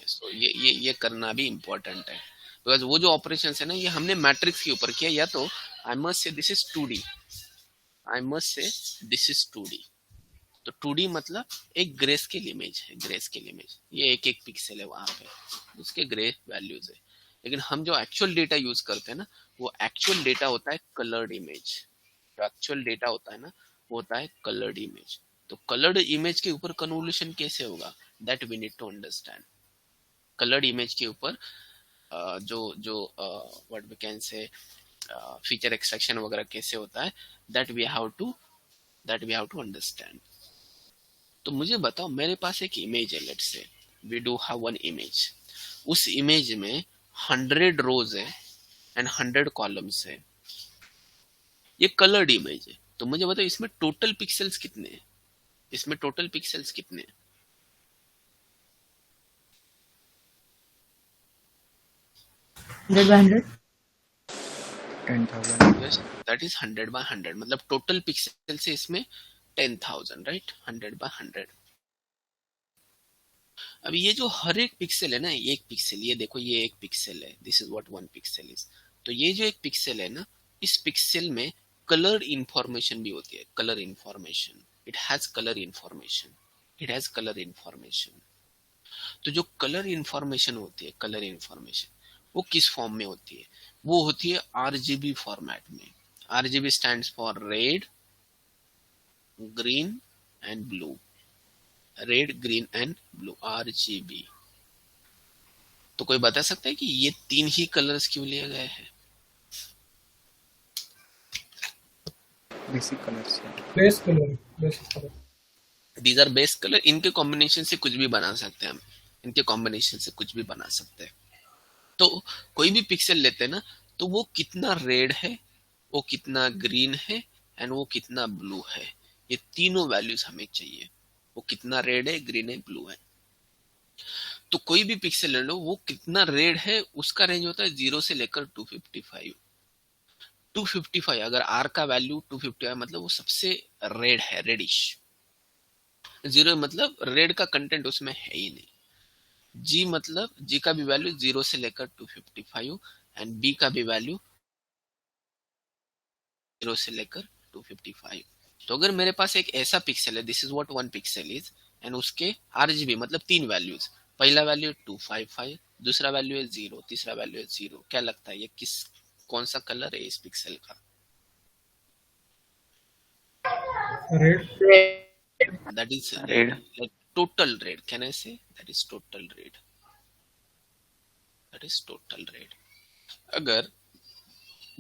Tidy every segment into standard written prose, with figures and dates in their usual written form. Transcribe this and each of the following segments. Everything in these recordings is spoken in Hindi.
सो ये करना भी इम्पोर्टेंट है, बिकॉज वो जो ऑपरेशन है ना ये हमने मैट्रिक्स के ऊपर किया, या तो I must say this is 2D, I must say this is 2D। तो 2D मतलब एक ग्रे स्केल इमेज है, ग्रे स्केल इमेज, ये एक एक पिक्सल है वहां पे, उसके ग्रे वैल्यूज है। लेकिन हम जो एक्चुअल डेटा यूज करते हैं ना, वो एक्चुअल डेटा होता है कलर्ड इमेज। जो एक्चुअल डेटा होता है ना, वो होता है कलर्ड इमेज। तो कलर्ड इमेज के ऊपर कन्वोल्यूशन कैसे होगा, that we need to understand. Coloured image के ऊपर जो जो what we can say feature extraction वगैरह कैसे होता है, that we have to understand. तो मुझे बताओ, मेरे पास एक इमेज है, let's say we do have one image, उस इमेज में 100 रोज है एंड 100 कॉलम्स है, ये कलर्ड इमेज है। तो मुझे बताओ इसमें टोटल पिक्सल्स कितने हैं, इसमें टोटल पिक्सल्स कितने हैं? 100 by 100 10,000 yes, that is 100 by 100, मतलब टोटल पिक्सल से इसमें 10,000, राइट, 100 by 100। अब ये जो हर एक पिक्सल है ना, एक पिक्सल, ये देखो ये एक पिक्सल है, this is what one pixel is. तो ये जो एक पिक्सल है ना, इस पिक्सल में कलर इंफॉर्मेशन भी होती है, colour information, it has colour information, it has colour information. तो जो कलर इंफॉर्मेशन होती है, कलर इंफॉर्मेशन, वो किस फॉर्म में होती है, वो होती है आरजीबी फॉर्मेट में। RGB stands for red, green and blue, red green and blue, RGB. तो कोई बता सकता है कि ये तीन ही कलर्स क्यों लिए गए हैं? बेसिक कलर्स है। Base colour. These are base colour, इनके कॉम्बिनेशन से कुछ भी बना सकते हैं हम, इनके कॉम्बिनेशन से कुछ भी बना सकते हैं। तो कोई भी पिक्सल लेते हैं ना, तो वो कितना रेड है, वो कितना ग्रीन है एंड वो कितना ब्लू है, ये तीनों वैल्यूज हमें चाहिए। वो कितना रेड है, ग्रीन है, ब्लू है। तो कोई भी पिक्सल ले लो, वो कितना रेड है उसका रेंज होता है 0 से लेकर 255। 255 अगर आर का वैल्यू 255 मतलब वो सबसे रेड है, रेडिश। 0 मतलब रेड का कंटेंट उसमें है ही नहीं। जी मतलब जी का भी वैल्यू 0 से लेकर 255 एंड बी का भी वैल्यू 0 से लेकर 255। तो अगर मेरे पास एक ऐसा पिक्सल है, this is what one pixel is, and उसके आरजीबी मतलब तीन वैल्यूज, पहला वैल्यू 255, दूसरा वैल्यू है 0, तीसरा वैल्यू है 0, क्या लगता है ये कौन सा कलर है इस पिक्सल का? Red. That is red. like total red, can I say that is total red, that is total red। अगर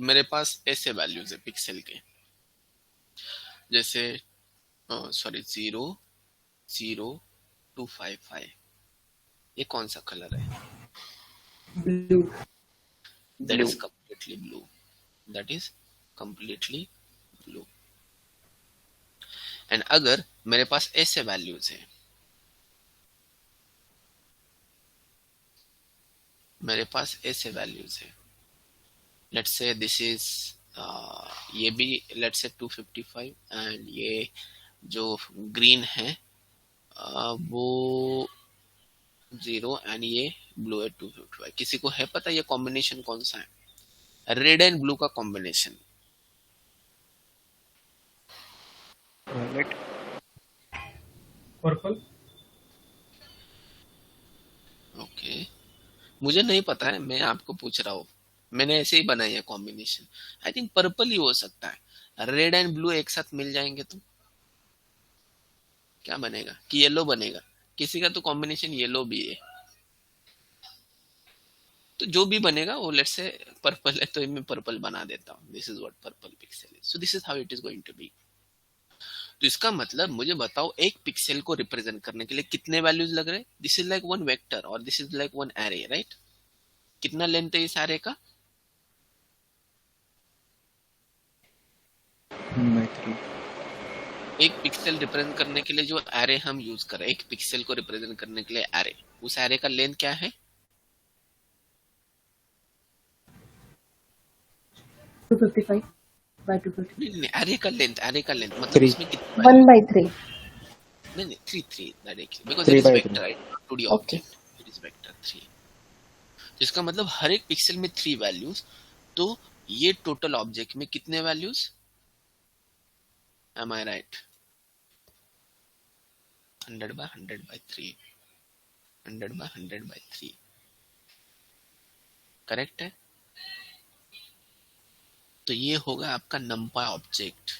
मेरे पास ऐसे वैल्यूज है पिक्सल के, जैसे सॉरी 0 0 255, ये कौन सा कलर है? blue that is completely blue, that is completely blue। And अगर मेरे पास ऐसे वैल्यूज है, मेरे पास ऐसे वैल्यूज है, लेट्स से दिस इज ये भी लेट्स से 255 एंड ये जो ग्रीन है वो 0 एंड ये ब्लू है 255। किसी को है पता ये कॉम्बिनेशन कौन सा है, रेड एंड ब्लू का कॉम्बिनेशन? वायलेट। पर्पल। ओके, मुझे नहीं पता है, मैं आपको पूछ रहा हूँ, मैंने ऐसे ही बनाई है कॉम्बिनेशन। आई थिंक पर्पल ही हो सकता है। रेड एंड ब्लू एक साथ मिल जाएंगे तो क्या बनेगा, कि येलो बनेगा? किसी का तो कॉम्बिनेशन येलो भी है, तो जो भी बनेगा वो लेट्स से पर्पल है तो मैं पर्पल बना देता हूँ। This is what purple pixel is, so this is how it is going to be. तो इसका मतलब मुझे बताओ एक पिक्सल को रिप्रेजेंट करने के लिए कितने वैल्यूज लग रहे हैं? This is like one vector और this is like one array, right? कितना लेंथ है इस एरे का? 1/3। एक पिक्सल रिप्रेजेंट करने के लिए जो एरे हम यूज कर रहे हैं, एक पिक्सल को रिप्रेजेंट करने के लिए एरे, उस एरे का लेंथ क्या है? 255 by 255 नहीं, एरे का लेंथ, एरे का लेंथ मतलब 3। उसमें कितनी 1/3 नहीं 3 3 directly, because it 3 is by 3। Vector, right, 2D okay object, it is vector जिसका मतलब हर एक पिक्सल में 3 वैल्यूज, तो ये टोटल ऑब्जेक्ट में कितने values? Am I right? 100 by 100 by 3, 100 by 100 by 3, correct है? तो ये होगा आपका numpy ऑब्जेक्ट।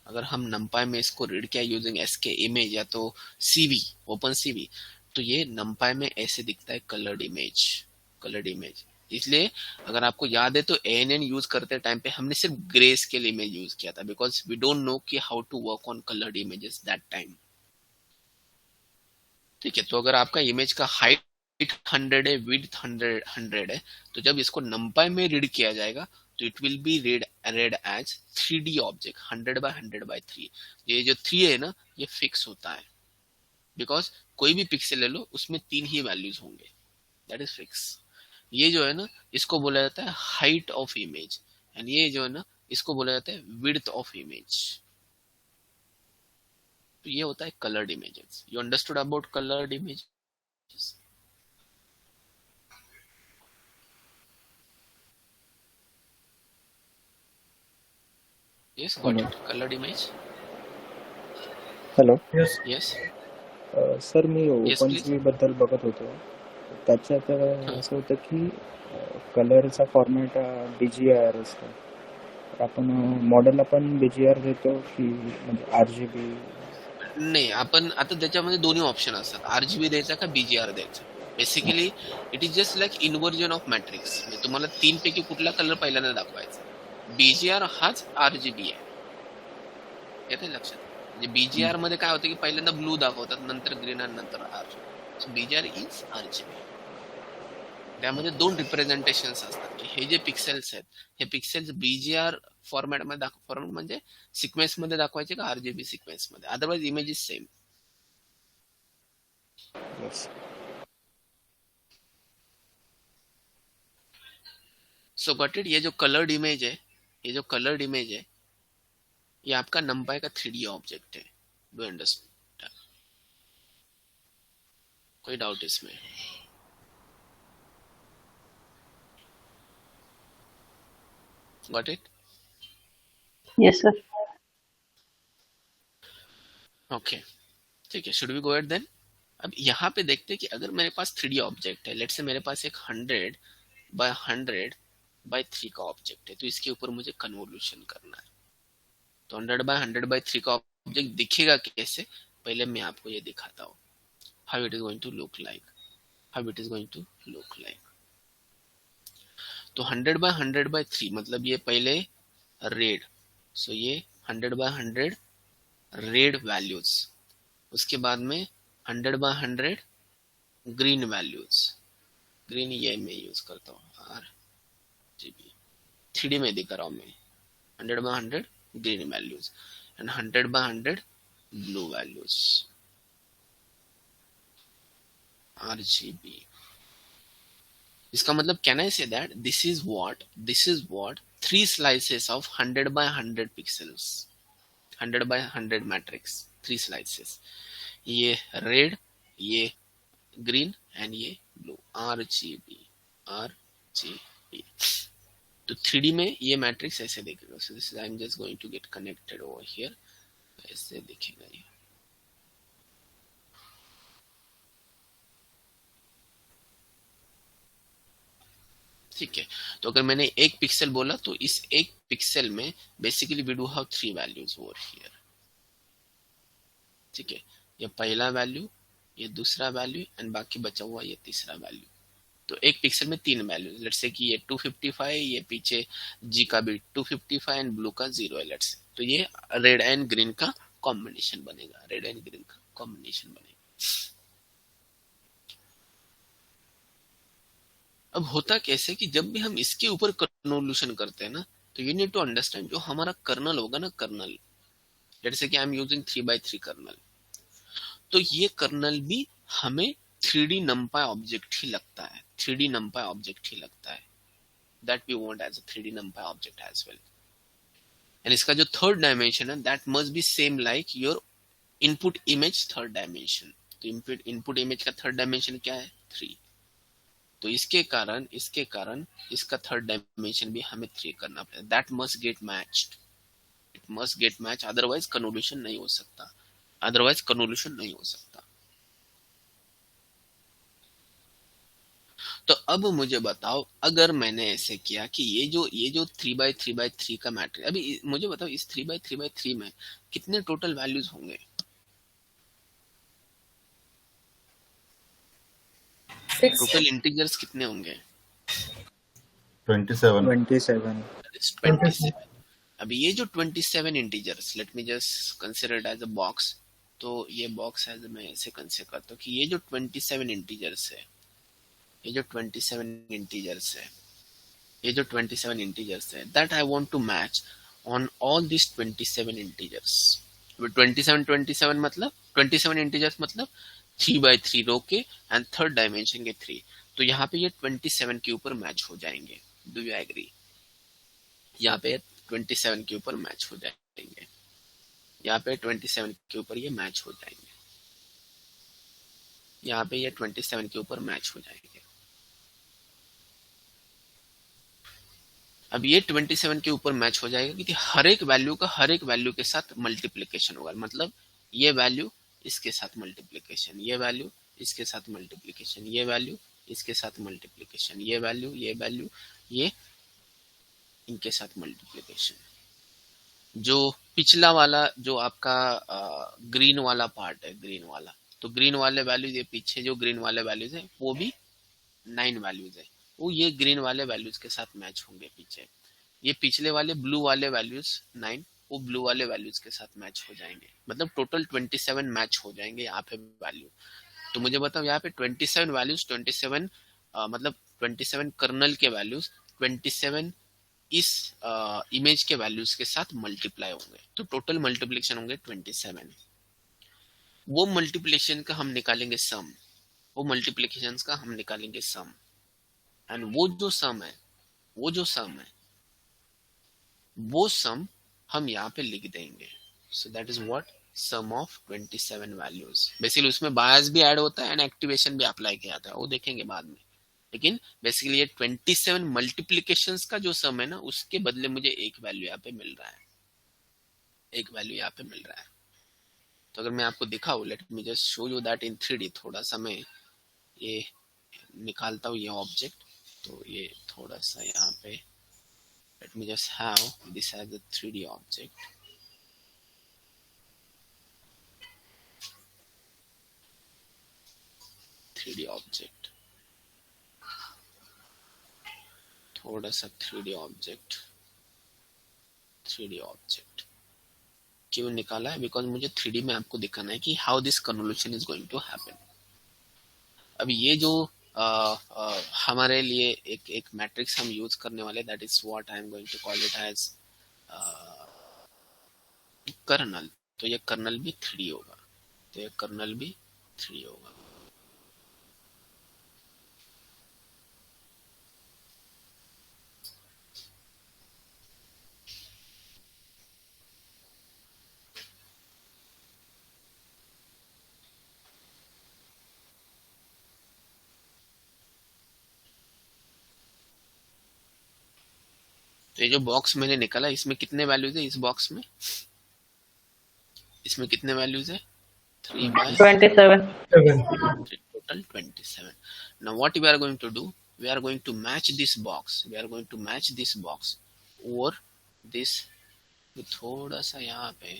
अगर हम numpy में इसको रीड किया यूजिंग एसके इमेज या तो सीवी, ओपन सीवी, तो ये numpy में ऐसे दिखता है, कलर्ड इमेज, कलर्ड इमेज। इसलिए अगर आपको याद है तो ANN यूज करते टाइम पे हमने सिर्फ ग्रे स्केल इमेज यूज किया था, बिकॉज वी डोंट नो कि how to work on coloured images that time. ठीक है, तो अगर आपका इमेज का हाइट 100 है, विड्थ 100 है, तो जब इसको numpy में रीड किया जाएगा तो it will be read as 3D object 100 by 100 by 3। ये जो 3 है ना, ये फिक्स होता है, बिकॉज कोई भी पिक्सल ले लो उसमें 3 ही वैल्यूज होंगे, दैट इज फिक्स। ये जो है ना, इसको बोला जाता है हाइट ऑफ इमेज, एंड ये जो है ना, इसको बोला जाता है विड्थ ऑफ इमेज। तो ये होता है coloured images. You understood about coloured image? Yes, got hello it. Colored image. Hello Yes. Yes. Sir me Yes, open please. सी बद्दल बघत होतो. त्याच्यात हाँ. असं होतं की कलरचा फॉर्मॅट BGR असतो. आपण मॉडेल आपण BGR देतो की म्हणजे RGB? नाही, आपण आता त्याच्यामध्ये दोन्ही ऑप्शन असतात, RGB द्यायचा का BGR द्यायचा. Basically it is just like inversion of matrix. म्हणजे तुम्हाला 3 पैकी कुठला कलर पहिल्यांदा दाखवायचा. BGR हाच RGB आहे, येते लक्षात? म्हणजे BGR मध्ये काय होतं की पहिल्यांदा ब्लू दाखवतात, नंतर ग्रीन आणि नंतर R. So BGR is RGB. त्यामध्ये 2 रिप्रेझेंटेशन्स असतात की हे जे पिक्सेल्स आहेत, हे पिक्सेल्स BGR फॉर्मॅट मध्ये फॉर्मॅट म्हणजे सिक्वेन्स मध्ये दाखवायचे का RGB सिक्वेन्स मध्ये, otherwise image is same. Yes. So got it. ये जो कलर्ड इमेज है, ये जो कलर्ड इमेज है, ये आपका numpy का 3D ऑब्जेक्ट है. Do understand? कोई डाउट इसमें? Got it? Yes, sir. Okay, ठीक है. Should we go ahead then? अब यहाँ पे देखते हैं कि अगर मेरे पास 3D ऑब्जेक्ट है, लेट्स से मेरे पास एक 100 by 100 by 3 का ऑब्जेक्ट है, तो इसके ऊपर मुझे कन्वोल्यूशन करना है. तो 100 by 100 by 3 का ऑब्जेक्ट दिखेगा कैसे, पहले मैं आपको ये दिखाता हूँ. How it is going to look like, how it is going to look like. तो 100 by 100 by 3 मतलब ये पहले रेड, सो ये 100 by 100 रेड वैल्यूज, उसके बाद में 100 by 100 ग्रीन वैल्यूज. ग्रीन ये मैं यूज करता हूँ RGB, 3D में दिखा रहा हूँ मैं. 100 by 100 green values and 100 by 100 blue values, RGB. इसका मतलब can I say that this is what 3 slices of 100 by 100 pixels, 100 by 100 matrix, 3 slices. ये रेड, ये ग्रीन एंड ये ब्लू, RGB. तो 3D में ये मैट्रिक्स ऐसे दिखेगा. So this I am just going to get connected over here. ऐसे दिखेगा ये. ठीक है, तो अगर मैंने एक पिक्सल बोला तो इस एक पिक्सल में basically we do have 3 values over here. ठीक है, ये पहला वैल्यू, ये दूसरा वैल्यू एंड बाकी बचा हुआ ये तीसरा वैल्यू. तो एक पिक्सल में 3 वैल्यूज. लेट्स से कि ये 255, ये पीछे जी का भी 255 एंड ब्लू का 0 है लेट्स से. तो ये रेड एंड ग्रीन का कॉम्बिनेशन बनेगा, रेड एंड ग्रीन का कॉम्बिनेशन बनेगा. अब होता कैसे कि जब भी हम इसके ऊपर कन्वोल्यूशन करते हैं ना, तो यू नीड टू अंडरस्टैंड जो हमारा कर्नल होगा ना, कर्नल, जैसे कि I am using 3x3 colonel, तो ये कर्नल भी हमें 3D numpy ऑब्जेक्ट ही लगता है, 3D numpy ऑब्जेक्ट ही लगता है. That we want as a 3D numpy object as well. And इसका जो थर्ड डायमेंशन है that must be same like your input image third dimension. तो इनपुट इमेज का थर्ड डायमेंशन क्या है? 3. तो इसके कारण इसका थर्ड डायमेंशन भी हमें 3 करना पड़ेगा. That must get matched. It must get match, otherwise convolution नहीं हो सकता. तो अब मुझे बताओ, अगर मैंने ऐसे किया कि ये जो 3 by 3 का मैट्रिक्स, अभी मुझे बताओ इस 3 by 3 में कितने टोटल वैल्यूज होंगे? 6. टोटल इंटीजर्स कितने होंगे? 27. 27. That is 27. अभी ये जो 27 integers, let me just consider it as a box. तो ये बॉक्स एज मैं ऐसे कंसिडर करता हूँ कि ये जो 27 इंटीजर्स है, ये जो 27 इंटीजर्स है, that I want to match on all this 27 integers. 27 मतलब 27 इंटीजर्स मतलब 3 by 3 रो के एंड थर्ड डायमेंशन के 3. तो यहाँ पे ये 27 के ऊपर मैच हो जाएंगे. Do you agree? यहाँ पे 27 के ऊपर मैच हो जाएंगे. यहाँ पे 27 के ऊपर ये मैच हो जाएंगे. यहाँ पे ये 27 के ऊपर मैच हो जाएंगे. अब ये 27 के ऊपर मैच हो जाएगा क्योंकि हर एक वैल्यू के साथ मल्टीप्लिकेशन होगा. मतलब ये वैल्यू इसके साथ मल्टीप्लिकेशन, ये वैल्यू इसके साथ मल्टीप्लिकेशन, ये वैल्यू इसके साथ मल्टीप्लिकेशन, ये वैल्यू ये इनके साथ मल्टीप्लिकेशन. जो पिछला वाला जो आपका ग्रीन वाला पार्ट है, ग्रीन वाला, तो ग्रीन वाले वैल्यूज, ये पीछे जो ग्रीन वाले वैल्यूज है वो भी 9 वैल्यूज है, वो ये ग्रीन वाले वैल्यूज के साथ मैच होंगे. पीछे ये पिछले वाले ब्लू वाले वैल्यूज 9, वो ब्लू वाले वैल्यूज के साथ मैच हो जाएंगे. मतलब टोटल 27 मैच हो जाएंगे यहाँ पे वैल्यू. तो मुझे बताओ यहाँ पे 27 वैल्यूज, 27 मतलब 27 कर्नल के वैल्यूज 27 इस इमेज के वैल्यूज के साथ मल्टीप्लाई होंगे. तो टोटल मल्टीप्लिकेशन होंगे 27. वो मल्टीप्लिकेशन का हम निकालेंगे सम. एंड वो जो सम हम यहाँ पे लिख देंगे. So that is what sum of 27 values. Basically उसमें बायस भी ऐड होता है एंड एक्टिवेशन भी अप्लाई किया जाता है, वो देखेंगे बाद में. लेकिन बेसिकली ये 27 मल्टीप्लिकेशंस का जो सम है ना, उसके बदले मुझे एक वैल्यू यहाँ पे मिल रहा है. तो अगर मैं आपको दिखाऊं, late me just show you that in 3D. थोड़ा सा मैं ये निकालता हूँ ये ऑब्जेक्ट. तो ये थोड़ा सा यहाँ पे let me just have this as a 3D object. थोड़ा सा 3D ऑब्जेक्ट क्यों निकाला है? बिकॉज मुझे 3D में आपको दिखाना है कि how this convolution is going to happen. अब ये जो हमारे लिए एक मैट्रिक्स हम यूज करने वाले, that is what I am going to call it as kernel. तो ये कर्नल भी 3D होगा. तो ये जो बॉक्स मैंने निकाला, इसमें कितने वैल्यूज है? इस बॉक्स में इसमें कितने वैल्यूज है? 3 by 27. 7. total 27. Now what we are going to do? We are going to match this box. Over this. थोड़ा सा यहाँ पे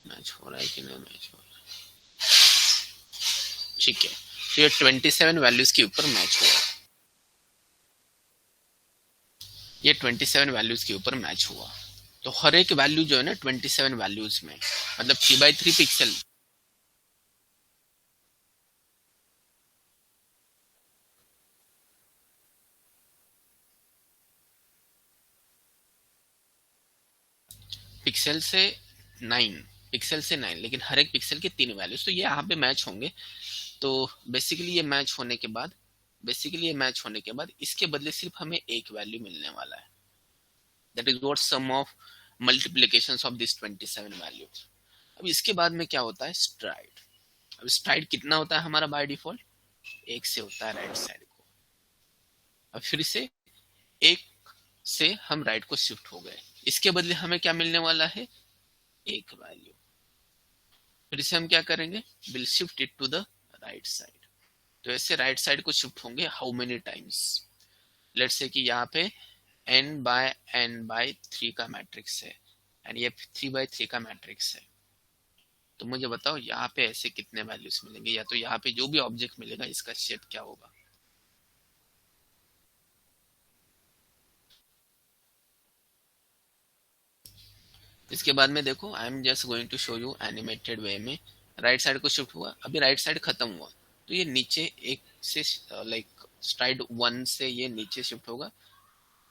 मैच हो रहा है कि नहीं मैच हो रहा है? ठीक है. तो ये 27 वैल्यूज के ऊपर मैच हुआ. तो हर एक वैल्यू जो है ना 27 वैल्यूज में, मतलब 3 by 3 पिक्सल. पिक्सल से 9 पिक्सल से 9, लेकिन हर एक पिक्सल के 3 वैल्यूज, तो ये यहाँ पे मैच होंगे। तो बेसिकली ये मैच होने के बाद इसके बदले सिर्फ हमें एक वैल्यू मिलने वाला है। That is what sum of multiplications of this 27 values. अब इसके बाद में क्या होता है, स्ट्राइड। अब स्ट्राइड कितना होता है हमारा बाय डिफॉल्ट, 1 से होता है राइट साइड को। अब फिर से 1 से हम राइट को शिफ्ट हो गए, इसके बदले हमें क्या मिलने वाला है, एक वैल्यू। फिर से हम क्या करेंगे, will shift it to the right side. तो ऐसे राइट साइड को शिफ्ट होंगे how many times, let's say कि यहाँ पे n/n/3 का मैट्रिक्स है एंड ये 3/3 का मैट्रिक्स है। तो मुझे बताओ यहाँ पे ऐसे कितने वैल्यूज मिलेंगे, या तो यहाँ पे जो भी ऑब्जेक्ट मिलेगा इसका शेप क्या होगा। इसके बाद में देखो, I am just going to show you animated way में। राइट साइड को शिफ्ट हुआ, अभी राइट साइड खत्म हुआ, तो ये नीचे एक से लाइक स्ट्राइड 1 से ये नीचे शिफ्ट होगा,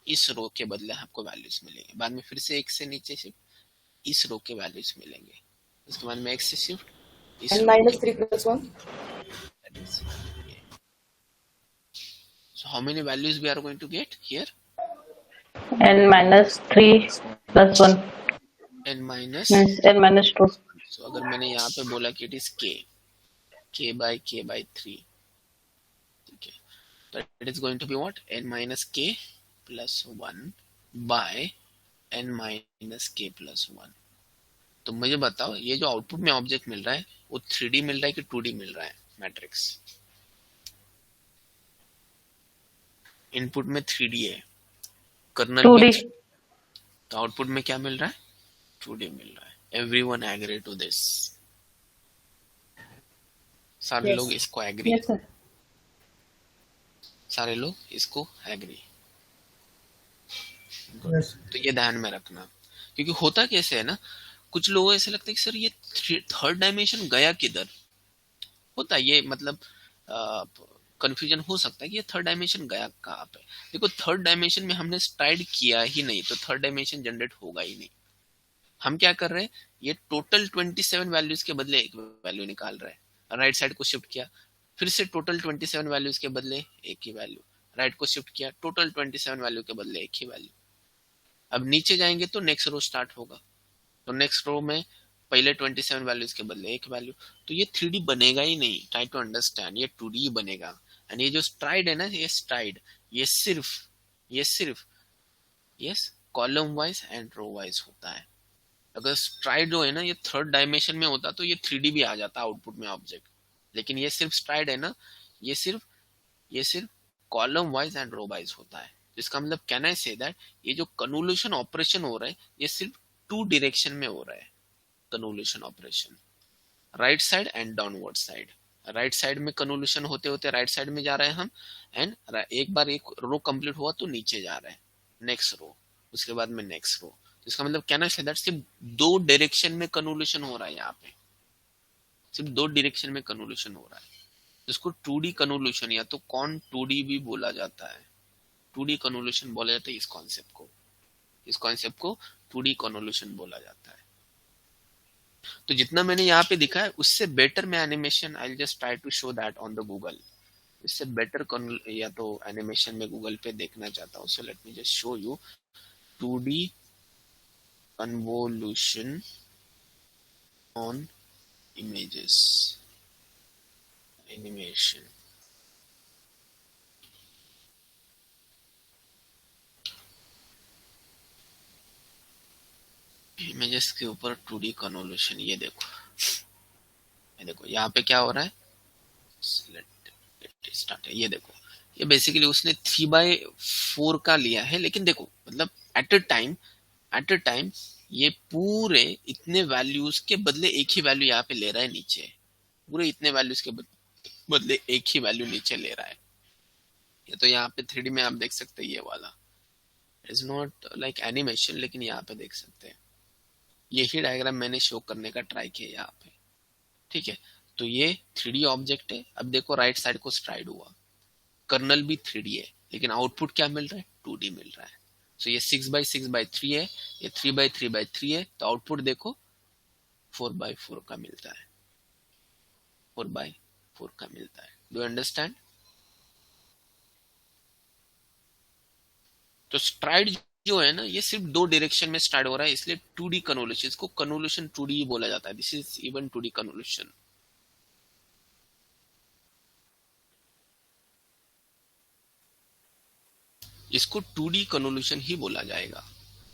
इस रो के बदले आपको वैल्यूज मिलेंगे। बाद में फिर से 1 से नीचे शिफ्ट, इस रो के वैल्यूज मिलेंगे। उसके बाद में x से शिफ्ट, इस n रो minus के 3 plus 1. that is ये। So how many values we are going to get here? n-3 plus 1 n minus means n-2. so अगर मैंने यहाँ पे बोला कि it is k by 3, ठीक है, तो it is going to be what, n minus k plus 1 by n minus k plus 1। तो मुझे बताओ ये जो आउटपुट में ऑब्जेक्ट मिल रहा है वो 3D मिल रहा है कि 2D मिल रहा है मैट्रिक्स। इनपुट में 3D है, कर्नल 2D. तो आउटपुट में क्या मिल रहा है, 2D मिल रहा है। एवरीवन एग्री टू दिस, सारे Yes. लोग इसको एग्री, Yes, sir. सारे लोग इसको एग्री। Yes. तो ये ध्यान में रखना, क्योंकि होता कैसे है ना, कुछ लोगों ऐसे लगता है कि सर ये थर्ड डायमेंशन गया किधर, होता है ये, मतलब कंफ्यूजन हो सकता है कि ये थर्ड डायमेंशन गया कहाँ पे। देखो थर्ड डायमेंशन में हमने स्ट्राइड किया ही नहीं, तो थर्ड डायमेंशन जनरेट होगा ही नहीं। हम क्या कर रहे हैं, ये टोटल 27 वैल्यूज के बदले एक वैल्यू निकाल रहे हैं। राइट साइड को शिफ्ट किया, फिर से टोटल 27 वैल्यूज के बदले एक ही वैल्यू, राइट को शिफ्ट किया, टोटल 27 वैल्यू के बदले एक ही वैल्यू। अब नीचे जाएंगे तो नेक्स्ट रो स्टार्ट होगा, तो नेक्स्ट रो में पहले 27 वैल्यूज के बदले एक वैल्यू। तो ये 3D बनेगा ही नहीं, ट्राई टू अंडरस्टैंड, ये 2D ही बनेगा। एंड ये जो स्ट्राइड है ना, ये स्ट्राइड ये सिर्फ यस column wise and row wise होता है। अगर स्ट्राइड जो है ना ये थर्ड डायमेंशन में होता तो ये 3D भी आ जाता आउटपुट में ऑब्जेक्ट, लेकिन ये सिर्फ स्ट्राइड है ना, ये सिर्फ column wise and row wise होता है। इसका मतलब कैन आई से दैट ये जो कन्वोल्यूशन ऑपरेशन हो रहा है ये सिर्फ 2 डायरेक्शन में हो रहा है। Convolution operation right side and downward side, right side में कन्वोल्यूशन होते होते राइट साइड में जा रहे हैं हम, एंड एक बार एक रो कंप्लीट हुआ तो नीचे जा रहे हैं नेक्स्ट रो, उसके बाद में नेक्स्ट रो। इसका मतलब कहना है दैट सिर्फ 2 डायरेक्शन में कन्वोल्यूशन हो रहा है, यहाँ पे सिर्फ 2 डायरेक्शन में कन्वोल्यूशन हो रहा है। इसको 2D कन्वोल्यूशन या तो कौन 2D भी बोला जाता है, 2D कन्वोल्यूशन बोला जाता है इस कॉन्सेप्ट को 2D कन्वोल्यूशन बोला जाता है। तो जितना मैंने यहाँ पे दिखा है उससे बेटर मैं animation I just try to show that on the Google. इससे बेटर या तो एनिमेशन में गूगल पे देखना चाहता हूँ, so let me just show you 2D convolution on images animation। Images के ऊपर 2D कन्वोल्यूशन, ये देखो यहाँ पे क्या हो रहा है, स्टार्ट है, ये देखो ये बेसिकली उसने 3/4 का लिया है, लेकिन देखो मतलब एट अ टाइम ये पूरे इतने वैल्यूज के बदले एक ही वैल्यू यहाँ पे ले रहा है नीचे, पूरे इतने वैल्यूज के बदले एक ही वैल्यू नीचे ले रहा है। ये तो यहाँ पे 3D में आप देख सकते हैं, ये वाला इज नॉट लाइक एनिमेशन, लेकिन यहाँ पे देख सकते हैं यही डायग्राम मैंने शो करने का ट्राई किया यहाँ पे, ठीक है। तो ये 3D ऑब्जेक्ट है। अब देखो राइट साइड को स्ट्राइड हुआ, कर्नल भी 3D है, लेकिन आउटपुट क्या मिल रहा है, 2D मिल रहा है। सो ये 6/6/3 है, ये 3/3/3 है, तो आउटपुट देखो 4x4 का मिलता है, 4x4 का मिलता है। Do understand? तो स्ट्राइड जो है ना, ये सिर्फ 2 डायरेक्शन में स्ट्राइड हो रहा है, इसलिए 2D कन्वोल्यूशन, इसको कन्वोल्यूशन 2D ही बोला जाता है। This is even 2D convolution. इसको 2D कन्वोल्यूशन ही बोला जाएगा,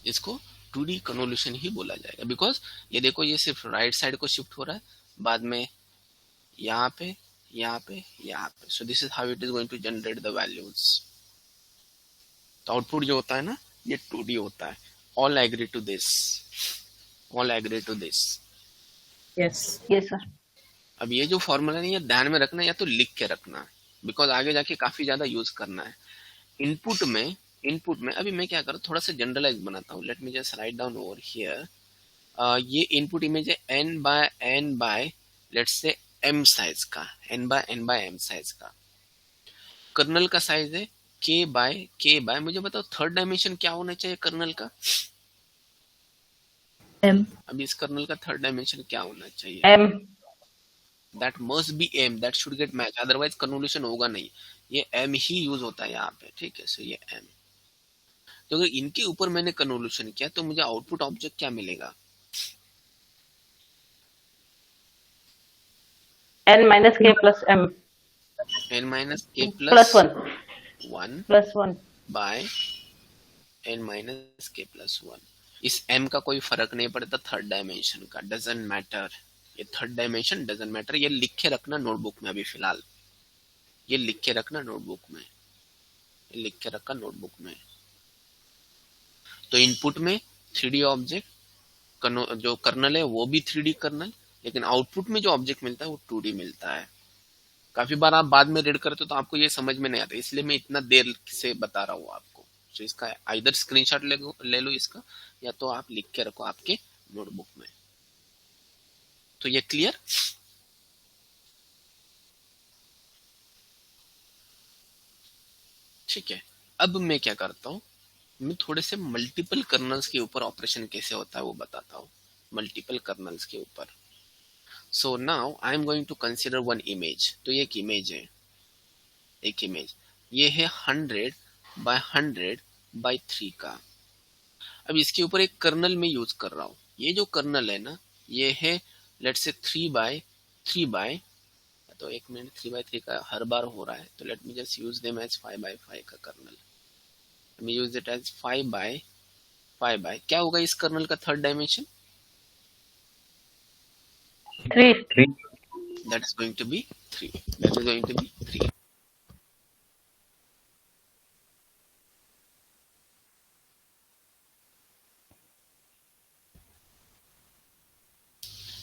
इसको 2D कन्वोल्यूशन ही बोला जाएगा। बिकॉज ये देखो, ये सिर्फ राइट साइड को शिफ्ट हो रहा है, बाद में यहाँ पे, यहाँ पे, यहाँ पे। So this is how it is going to generate the values. तो आउटपुट जो होता है ना, ये 2D होता है। All agree to this? All agree to this? Yes, sir. अब ये जो फॉर्मूला है, ये ध्यान में रखना, या तो लिख के रखना, बिकॉज आगे जाके काफी ज्यादा यूज करना है। इनपुट में अभी मैं क्या करूँ, थोड़ा सा जनरलाइज बनाता हूँ। Let me just write down over here. ये इनपुट इमेज है n by let's say m size का, n बाय m साइज का। कर्नल का साइज है k बाय मुझे बताओ थर्ड डायमेंशन क्या होना चाहिए कर्नल का? M. अभी इस कर्नल का थर्ड डायमेंशन क्या होना चाहिए? M. That must B m, that should get match, otherwise convolution होगा नहीं। ये m ही यूज होता है यहाँ पे, ठीक है। सो ये m, तो अगर इनके ऊपर मैंने कन्वोल्यूशन किया तो मुझे आउटपुट ऑब्जेक्ट क्या मिलेगा? N minus K plus M. n minus k Plus plus 1. 1 Plus 1. By n minus k plus 1। इस m का कोई फर्क नहीं पड़ता थर्ड डायमेंशन का, डजंट मैटर। ये थर्ड डायमेंशन डजंट मैटर। ये लिख के रखना नोटबुक में, अभी फिलहाल ये लिख के रखना नोटबुक में, ये लिख के रखा नोटबुक में। तो इनपुट में 3D ऑब्जेक्ट, जो कर्नल है वो भी 3D कर्नल, लेकिन आउटपुट में जो ऑब्जेक्ट मिलता है वो 2D मिलता है। काफी बार आप बाद में रीड करते हो तो आपको ये समझ में नहीं आता, इसलिए मैं इतना देर से बता रहा हूँ आपको। तो इसका आइदर स्क्रीनशॉट ले लो इसका, या तो आप लिख के रखो आपके नोटबुक में। तो ये क्लियर? ठीक है। अब मैं क्या करता हूँ, मैं थोड़े से मल्टीपल कर्नल्स के ऊपर ऑपरेशन कैसे होता है वो बताता हूँ, मल्टीपल कर्नल्स के ऊपर। So now I am going to consider one image. तो ये एक इमेज है, एक इमेज ये है 100 बाय 100 बाय 3 का। अब इसके ऊपर एक कर्नल में यूज कर रहा हूँ। ये जो कर्नल है ना, ये है लेट से 3 बाय 3 बाय, तो 1 मिनट, 3 बाय 3 का हर बार हो रहा है, तो let me just use them as 5 by 5 का कर्नल। मैं use it as 5 by 5 by, क्या होगा इस कर्नल का third dimension? 3. That is going to be 3. That is going to be 3.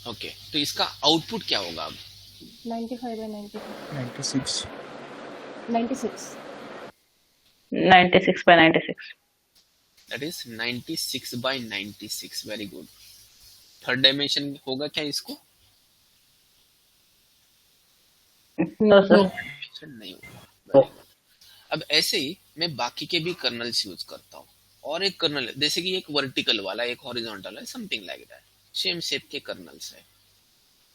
Okay, तो इसका आउटपुट क्या होगा अब? 95 by 96. 96 96. 96 by 96. That is 96 by 96. Very good. Third dimension होगा क्या इसको? No, sir. डायमेंशन नहीं होगा। Very good. अब ऐसे ही मैं बाकी के भी कर्नल्स यूज करता हूँ। और एक कर्नल है, जैसे कि एक वर्टिकल वाला, एक हॉरिजॉन्टल है, something like that. Same shape के कर्नल्स है,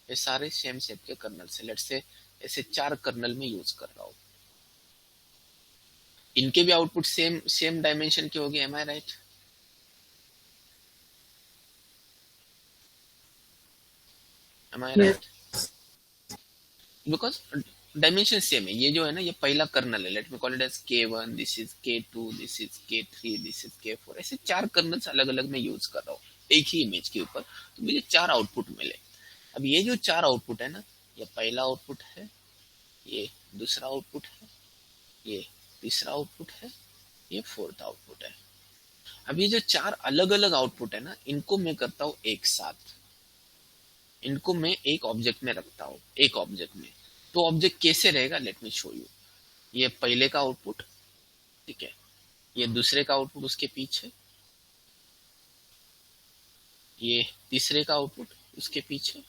ये सारे सेम शेप के कर्नल्स है। लेट्स से ऐसे 4 कर्नल में यूज कर रहा हूँ। इनके भी आउटपुट सेम डायमेंशन के होंगे, am I right? Am I right? Because dimension same है। ये जो है ना, ये पहला कर्नल है, let me call it as K1, this is K2, this is K3, this is K4। ऐसे 4 कर्नल्स अलग अलग में यूज कर रहा हूँ एक ही इमेज के ऊपर, तो मुझे 4 आउटपुट मिले। अब ये जो 4 आउटपुट है ना, ये पहला आउटपुट है, ये दूसरा आउटपुट है, ये तीसरा आउटपुट है, ये फोर्थ आउटपुट है। अब ये जो 4 अलग अलग आउटपुट है ना, इनको मैं करता हूँ एक साथ, इनको मैं एक ऑब्जेक्ट में रखता हूँ, एक ऑब्जेक्ट में। तो ऑब्जेक्ट कैसे रहेगा, लेट मी शो यू। ये पहले का आउटपुट, ठीक है, ये दूसरे का आउटपुट उसके पीछे, ये तीसरे का आउटपुट उसके पीछे,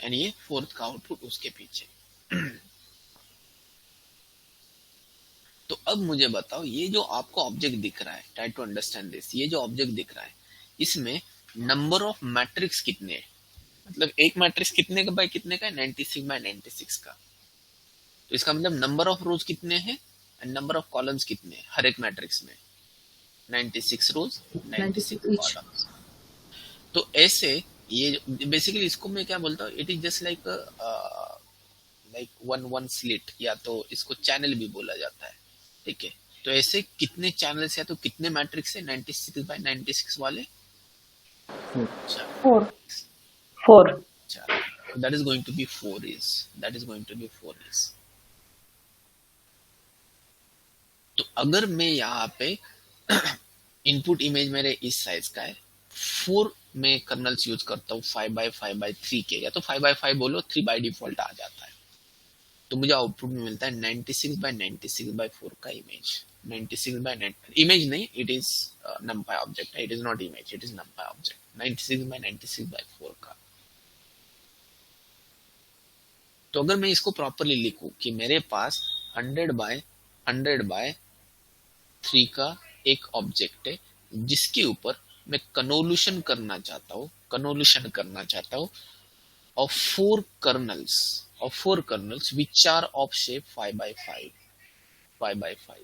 एंड ये फोर्थ का आउटपुट उसके पीछे। तो अब मुझे बताओ, ये जो आपको ऑब्जेक्ट दिख रहा है, ट्राई टू अंडरस्टैंड दिस, ये जो ऑब्जेक्ट दिख रहा है, इसमें नंबर ऑफ मैट्रिक्स कितने हैं, मतलब एक मैट्रिक्स कितने का बाय कितने का है, 96 बाय 96 का। तो इसका मतलब नंबर ऑफ रोज कितने हैं एंड नंबर ऑफ कॉलम्स कितने हैं हर एक मैट्रिक्स में, 96 रोज 96 कॉलम्स। तो ऐसे ये बेसिकली इसको मैं क्या बोलता हूँ, it is just like like one slit, या तो इसको चैनल भी बोला जाता है, ठीक है। तो ऐसे कितने चैनल्स है, तो कितने मैट्रिक्स है 96 बाय 96 वाले, 4 4 that is going to be 4 is, that is going to be 4 is. तो अगर मैं यहाँ पे इनपुट इमेज मेरे इस साइज का है, 4 में कर्नल्स यूज करता हूँ 5x5x3 के, या तो 5x5 बोलो, 3 बाय डिफॉल्ट आ जाता है। तो मुझे आउटपुट में मिलता है 96 बाय 96 बाय 4 का इमेज, 96 बाय 9 इमेज नहीं, इट इज नंपाई ऑब्जेक्ट है, it is not image, it is NumPy object, 96 by 96 by 4 का। तो अगर मैं इसको प्रॉपरली लिखूं कि मेरे पास 100 बाय 3 का एक ऑब्जेक्ट है, जिसके ऊपर मैं कन्वोल्यूशन करना चाहता हूँ of 4 kernels which are of shape 5x5।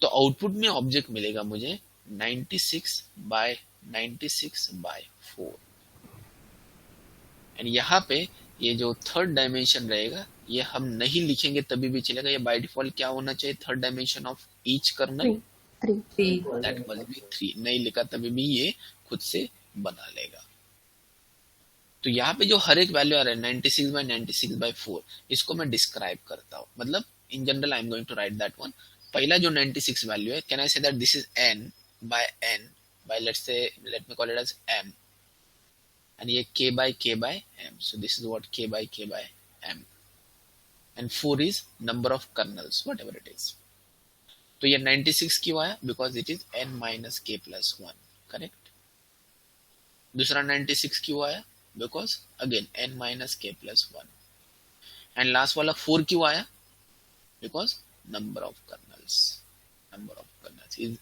तो आउटपुट में ऑब्जेक्ट मिलेगा मुझे 96 बाय 96 बाय 4। एंड यहाँ पे ये जो थर्ड डायमेंशन रहेगा, ये हम नहीं लिखेंगे तभी भी चलेगा, ये बाय डिफॉल्ट क्या होना चाहिए, third dimension of each kernel, 3 that must be 3। नहीं लिखा तभी भी ये खुद से बना लेगा। तो यहाँ पे जो हर एक वैल्यू आ रहा है 96 बाय 96 बाय 4, इसको मैं डिस्क्राइब करता हूँ, मतलब in general I am going to write that one. पहला जो 96 वैल्यू है, can I say that this is n by let me call it as m, and ये k by m, so this is what k by m, and 4 is number of kernels whatever it is। तो ये 96 क्यों आया, because it is n minus k plus 1, correct। दूसरा 96 क्यों आया, because again n minus k plus 1, and last वाला 4 क्यों आया, because number of kernels।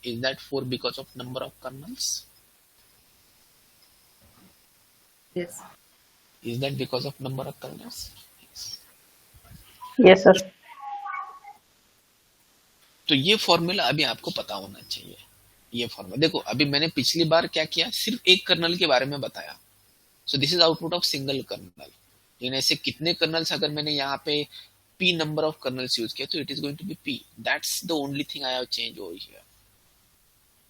Is that 4 because of number of kernels? Yes. Is that because of number of kernels? yes sir। तो ये फॉर्मूला अभी आपको पता होना चाहिए। ये फॉर्मूला देखो, अभी मैंने पिछली बार क्या किया, सिर्फ एक कर्नल के बारे में बताया। So this is output of single kernel. लेकिन ऐसे कितने कर्नल्स, अगर मैंने यहाँ पे p number of kernels use किया, तो it is going to be p। That's the only thing I have change over here.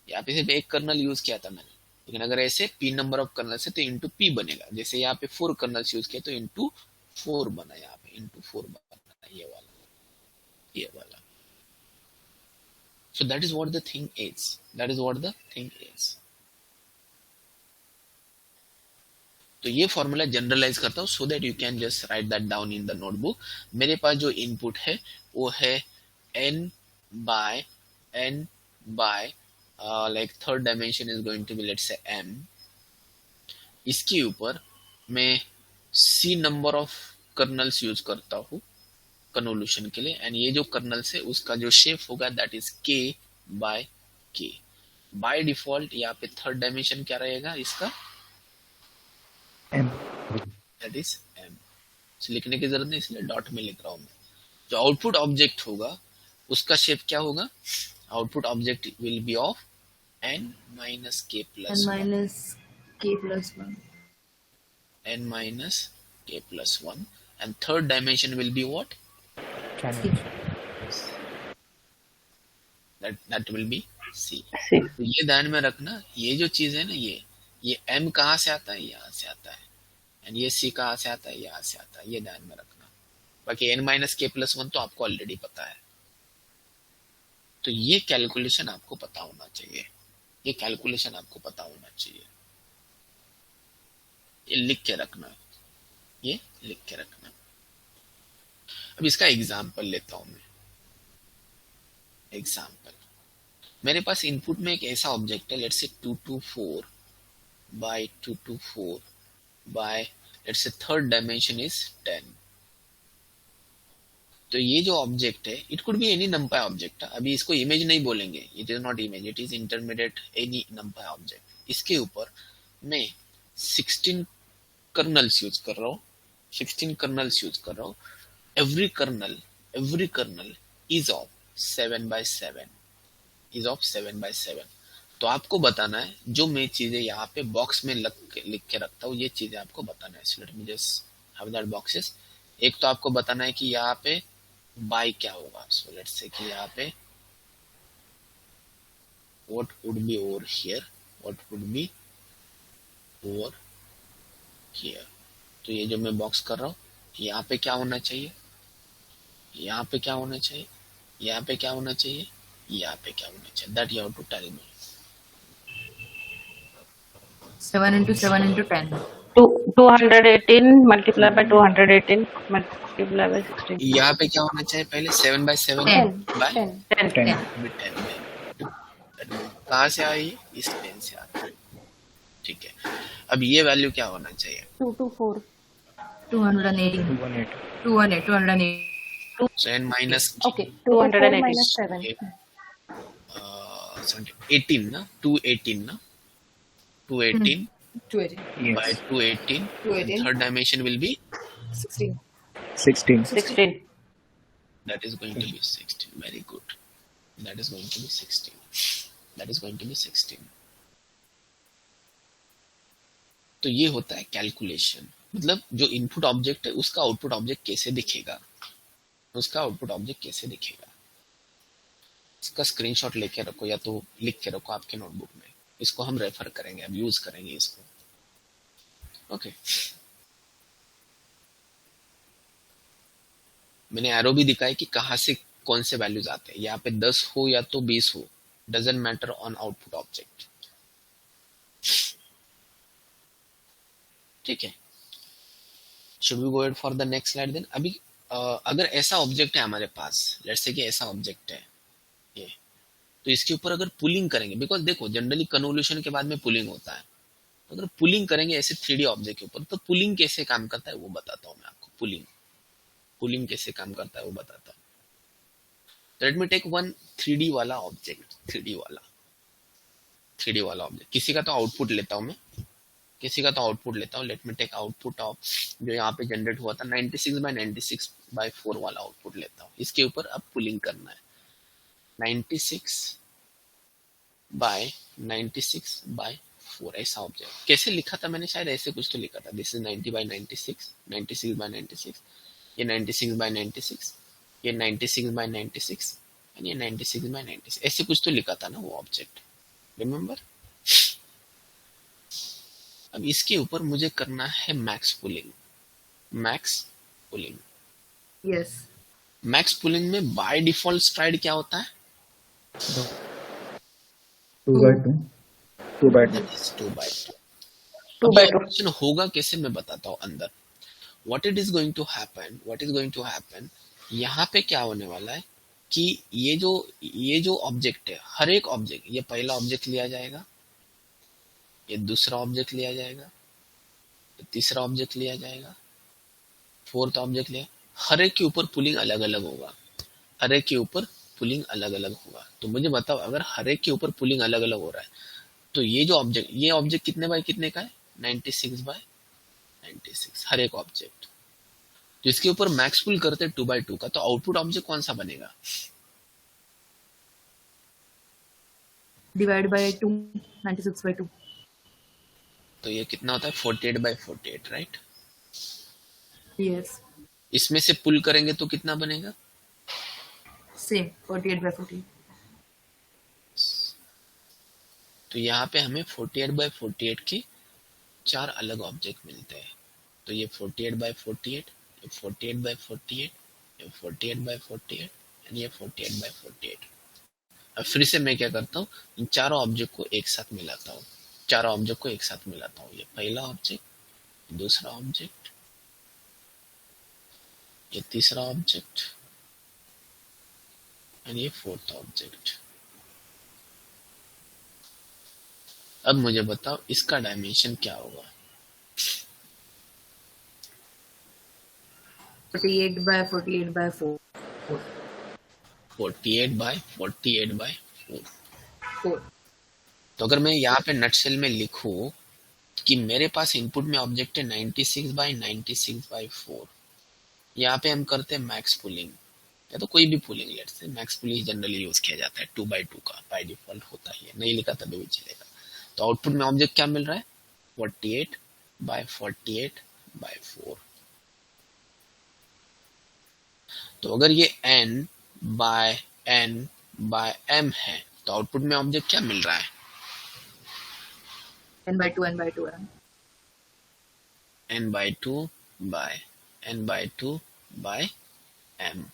यहाँ पे सिर्फ एक कर्नल यूज किया था मैंने, लेकिन अगर ऐसे p नंबर ऑफ कर्नल से तो इंटू p बनेगा। जैसे यहाँ पे 4 कर्नल्स यूज किया तो इंटू 4 बना, यहाँ पे इंटू 4 बना, ये वाला। So that is what the thing is। तो ये फॉर्मूला जनरलाइज करता हूँ, so that you can just write that down in the notebook. मेरे पास जो इनपुट है वो है n by like third dimension is going to be let's say m। इसके ऊपर मैं c number of kernels use करता हूँ कन्वोल्यूशन के लिए, एंड ये जो कर्नल्स है उसका जो शेप होगा that is k by k। By default यहाँ पे थर्ड डायमेंशन क्या रहेगा इसका, m, that is m। so, लिखने की जरूरत नहीं, इसलिए डॉट में लिख रहा हूँ मैं। जो आउटपुट ऑब्जेक्ट होगा उसका शेप क्या होगा, output object will be of n minus k plus n 1, minus k plus 1 n minus k plus 1, and third dimension will be what, channel, that will be c। C तो ये ध्यान में रखना, ये जो चीज है ना, ये m कहाँ से आता है, यहाँ से आता है, एंड ये c कहाँ से आता है, यहाँ से आता है। ये ध्यान में रखना। बाकी n माइनस के प्लस 1 तो आपको ऑलरेडी पता है। तो ये कैलकुलेशन आपको पता होना चाहिए, ये लिख के रखना, अब इसका एग्जाम्पल लेता हूं मैं। मेरे पास इनपुट में एक ऐसा ऑब्जेक्ट है, let's say 224 by 224 by let's say third dimension is 10। तो ये जो ऑब्जेक्ट है, it could be any NumPy object. अभी इसको इमेज नहीं बोलेंगे, it is not image, it is intermediate any NumPy object. इसके ऊपर मैं 16 कर्नल्स यूज कर रहा हूँ, 16 कर्नल्स यूज कर रहा हूँ. Every kernel is of 7/7, is of 7/7. तो आपको बताना है, जो मैं चीजें यहाँ पे बॉक्स में लिख के रखता हूँ, ये चीजें आपको बताना है. सो let me just have that boxes. एक तो आपको बताना है कि यहाँ पे बाय क्या होगा. सो लेट्स से कि यहाँ पे what would be over here, what would be over here. तो ये जो मैं बॉक्स कर रहा हूँ, यहाँ पे क्या होना चाहिए, यहाँ पे क्या होना चाहिए, यहाँ पे क्या होना चाहिए, यहाँ पे क्या होना चाहिए. That you have to tell me. 7 into 7 into 10. 218 multiplied by 218 multiplied by 16. यहाँ पे क्या होना चाहिए पहले, 7/7 बाय 10. 10. 10. कहाँ से आई, इस 10 से आता है. ठीक है, अब ये वैल्यू क्या होना चाहिए. 224. 218. 218. So n minus Okay. 218 minus 7. 18 ना, 218 ना, 218 218. by Yes. 218. 218. Third dimension will be, 16. 16. 16. that is going to be 16. Very good. That is going to be 16. That is going to be 16. तो ये होता है कैलकुलेशन. मतलब जो इनपुट ऑब्जेक्ट है उसका आउटपुट ऑब्जेक्ट कैसे दिखेगा, उसका आउटपुट ऑब्जेक्ट कैसे दिखेगा. इसका स्क्रीनशॉट लेके रखो या तो लिख के रखो आपके नोटबुक में. इसको हम रेफर करेंगे, अब यूज करेंगे इसको. ओके, मैंने एरो भी दिखाया कि कहाँ से कौन से वैल्यूज आते हैं. यहाँ पे 10 हो या तो 20 हो, doesn't matter on output object. ठीक है, should we go ahead for the next slide then. अभी अगर ऐसा ऑब्जेक्ट है हमारे पास, लेट्स से कि ऐसा ऑब्जेक्ट है ये, तो इसके ऊपर अगर पुलिंग करेंगे, बिकॉज देखो जनरली कन्वोल्यूशन के बाद में पुलिंग होता है, तो अगर पुलिंग करेंगे ऐसे 3D ऑब्जेक्ट के ऊपर, तो पुलिंग कैसे काम करता है वो बताता हूँ मैं आपको. पुलिंग कैसे काम करता है वो बताता हूँ. Let me take one 3D वाला ऑब्जेक्ट, 3D वाला ऑब्जेक्ट. किसी का तो आउटपुट लेता हूँ मैं, let me take output of जो यहाँ पे जनरेट हुआ था 96/96/4 वाला आउटपुट लेता हूँ. इसके ऊपर अब पुलिंग करना है. 96/96/4 ऐसा ऑब्जेक्ट. कैसे लिखा था मैंने, शायद ऐसे कुछ तो लिखा था. दिस इज 90/96, 96/96, ये 96/96, ये 96/96 एंड ये 96/96, ऐसे कुछ तो लिखा था ना वो ऑब्जेक्ट. रिमेम्बर. अब इसके ऊपर मुझे करना है max pulling. Yes. Max pooling में बाय डिफॉल्ट स्ट्राइड क्या होता है, 2/2. 2/2. 2/2. 2/2. ऑपरेशन होगा कैसे मैं बताता हूँ अंदर. What is going to happen, यहाँ पे क्या होने वाला है कि ये जो ऑब्जेक्ट है, हर एक ऑब्जेक्ट, ये पहला ऑब्जेक्ट लिया जाएगा, ये दूसरा ऑब्जेक्ट लिया जाएगा, ये तीसरा ऑब्जेक्ट लिया जाएगा, फोर्थ ऑब्जेक्ट लिया. हर एक के ऊपर पुलिंग अलग अलग होगा, तो मुझे बताओ, अगर हर एक के ऊपर पुलिंग अलग अलग हो रहा है, तो ये ऑब्जेक्ट कितने बाय कितने का है, 96/96, हर एक ऑब्जेक्ट. तो इसके ऊपर मैक्स पुल करते हैं 2/2 का, तो आउटपुट ऑब्जेक्ट कौन सा बनेगा, Divide by 2. 96/2. तो ये कितना होता है 48/48, राइट. Yes. इसमें से पुल करेंगे तो कितना बनेगा, Same. 48/48. तो यहाँ पे हमें 48/48 के 4 अलग ऑब्जेक्ट मिलते हैं. तो ये 48/48, ये 48/48, ये 48/48 एंड ये 48/48. अब फिर से मैं क्या करता हूँ, इन चारों ऑब्जेक्ट को एक साथ मिलाता हूँ, ये पहला ऑब्जेक्ट, दूसरा ऑब्जेक्ट, ये तीसरा ऑब्जेक्ट एंड ये फोर्थ ऑब्जेक्ट. अब मुझे बताओ इसका डायमेंशन क्या होगा, 48/48/4. 48/48/4. 4. तो अगर मैं यहाँ पे नटसेल में लिखूं कि मेरे पास इनपुट में ऑब्जेक्ट है 96/96/4। यहाँ पे हम करते हैं मैक्स पुलिंग या तो कोई भी pulling, let's say max pulling generally use किया जाता है 2/2 का, बाय डिफॉल्ट होता ही है, नहीं लिखा तभी भी चलेगा। तो आउटपुट में ऑब्जेक्ट क्या मिल रहा है 48/48/4। तो अगर ये n/n/m है तो आउटपुट में ऑब्जेक्ट क्या मिल रहा है n/2 n/2 n.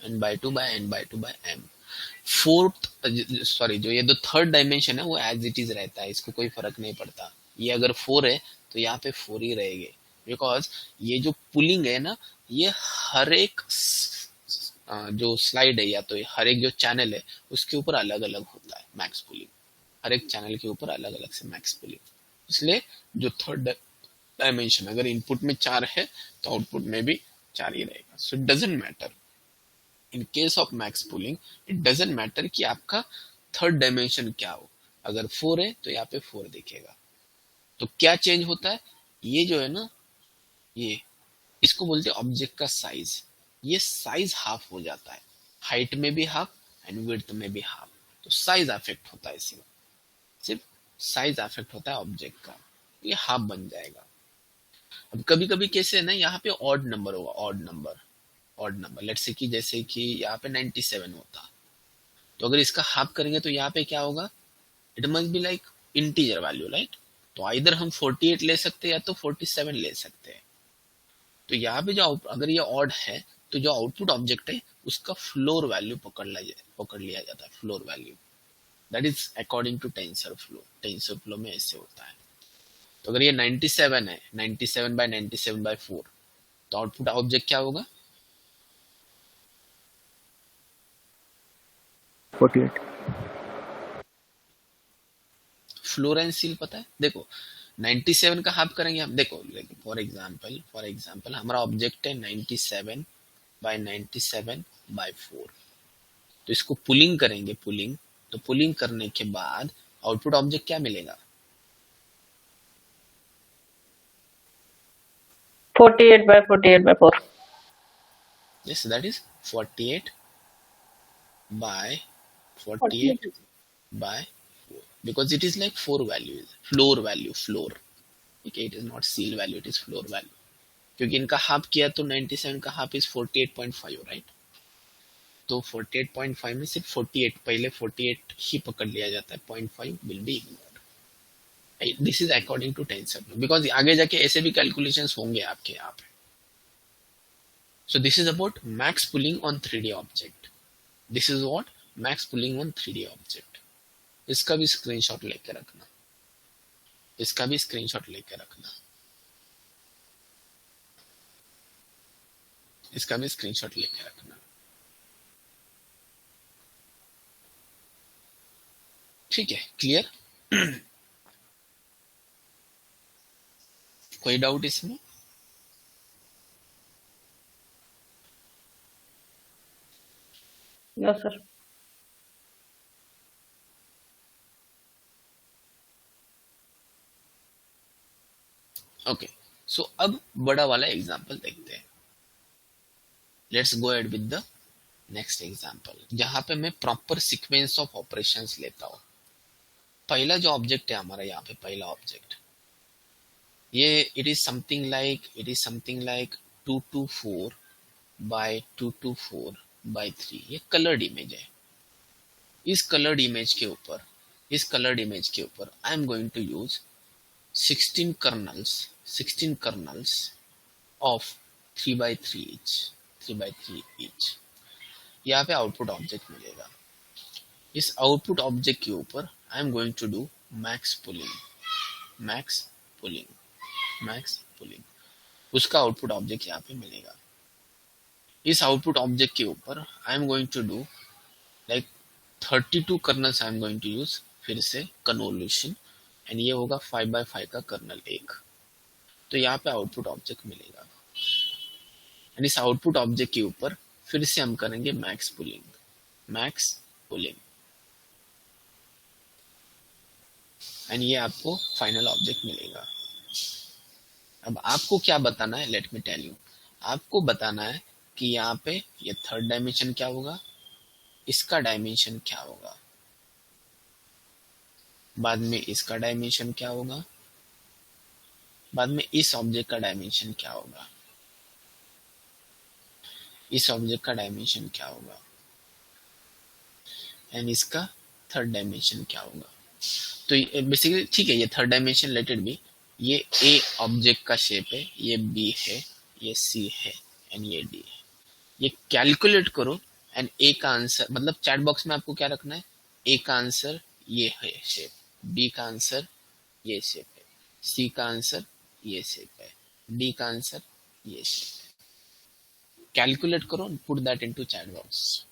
n/2/n/2/m, n/2/n/2/m। Fourth sorry, जो ये जो थर्ड डायमेंशन है वो एज इट इज रहता है, इसको कोई फर्क नहीं पड़ता। ये अगर 4 है तो यहाँ पे 4 ही रहेंगे, बिकॉज ये जो पुलिंग है ना, ये हर एक जो स्लाइड है या तो हर एक जो चैनल है उसके ऊपर अलग अलग होता है मैक्स पुलिंग, हर एक चैनल के ऊपर अलग अलग से मैक्स पुलिंग। इसलिए जो थर्ड डायमेंशन अगर इनपुट में 4 है तो आउटपुट में भी 4 ही रहेगा। So it doesn't matter in case of max pulling, it doesn't matter कि आपका थर्ड डायमेंशन क्या हो, अगर 4 है तो यहाँ पे 4 दिखेगा। तो क्या चेंज होता है, ये जो है ना, ये इसको बोलते हैं ऑब्जेक्ट का साइज, ये साइज हाफ हो जाता है, हाइट में भी हाफ एंड विड्थ में भी हाफ। तो साइज अफेक्ट होता है, सिर्फ साइज अफेक्ट होता है ऑब्जेक्ट का, ये हाफ बन जाएगा। अब कभी कभी कैसे है ना, यहाँ पे ऑड नंबर होगा, ऑड नंबर लेट्स से कि जैसे कि यहाँ पे 97 होता, तो अगर इसका हाफ करेंगे तो यहाँ पे क्या होगा, it must be like integer value, right. तो आइदर हम 48 ले सकते हैं या तो 47 ले सकते हैं। तो यहाँ पे जो अगर ये ऑड है तो जो आउटपुट ऑब्जेक्ट है उसका फ्लोर वैल्यू पकड़ लिया जाता है, floor value, that is according to TensorFlow में ऐसे होता है। तो अगर ये 97 है, 97/97/4, तो आउटपुट ऑब्जेक्ट क्या होगा 48। फ्लोर एंड सील पता है, देखो 97 का हाफ करेंगे हम, देखो फॉर एग्जांपल हमारा ऑब्जेक्ट है 97/97/4, तो इसको पुलिंग करेंगे, तो पुलिंग करने के बाद आउटपुट ऑब्जेक्ट क्या मिलेगा 48/48/4. yes, that is 48/48/4, because it is like 4 values, floor, okay, it is not seal value, it is floor value, क्योंकि इनका हाफ किया तो 97 का हाफ इज 48.5, राइट। तो 48.5 में सिर्फ 48 पहले 48 ही पकड़ लिया जाता है, 0.5 will be ignored. This is according to TensorFlow, because आगे जाके ऐसे भी कैलकुलेशंस होंगे आपके यहाँ पे। So this is about max pooling on 3D object, this is what max pooling on 3D object. इसका भी स्क्रीनशॉट लेके रखना, ठीक है, क्लियर। कोई डाउट इसमें? No, sir. ओके, सो अब बड़ा वाला एग्जांपल देखते हैं। Let's go ahead with the next example, जहां पे मैं प्रॉपर सीक्वेंस ऑफ ऑपरेशंस लेता हूं। पहला जो ऑब्जेक्ट है हमारा यहाँ पे, पहला ऑब्जेक्ट ये इट इज समथिंग लाइक 224/224/3, ये कलर्ड इमेज है। इस कलर्ड इमेज के ऊपर I am going to use 16 kernels of 3/3 each। यहाँ पे आउटपुट ऑब्जेक्ट मिलेगा। इस आउटपुट ऑब्जेक्ट के ऊपर I am going to do max pooling, उसका आउटपुट ऑब्जेक्ट यहाँ पे मिलेगा। इस आउटपुट ऑब्जेक्ट के ऊपर I am going to do like 32 kernels I am going to use, फिर से कन्वोल्यूशन, एंड ये होगा 5/5 का कर्नल एक। तो यहाँ पे आउटपुट ऑब्जेक्ट मिलेगा, एंड इस आउटपुट ऑब्जेक्ट के ऊपर फिर से हम करेंगे मैक्स पुलिंग। एंड ये आपको फाइनल ऑब्जेक्ट मिलेगा। अब आपको क्या बताना है, लेट मी टेल यू। आपको बताना है कि यहाँ पे ये थर्ड डायमेंशन क्या होगा, इसका डायमेंशन क्या होगा, बाद में इसका डायमेंशन क्या होगा, बाद में इस ऑब्जेक्ट का डायमेंशन क्या होगा, इस ऑब्जेक्ट का डायमेंशन क्या होगा, एंड इसका थर्ड डायमेंशन क्या होगा। तो बेसिकली ठीक है, ये third dimension let it be, ये ए ऑब्जेक्ट का शेप है, ये बी है, ये सी है, एंड ये डी है। ये कैलकुलेट करो एंड ए का आंसर, मतलब चैट बॉक्स में आपको क्या रखना है, ए का आंसर ये है शेप, बी का आंसर ये शेप है, सी का आंसर ये शेप है, डी का आंसर ये शेप है। कैलकुलेट करो, put that into chat box.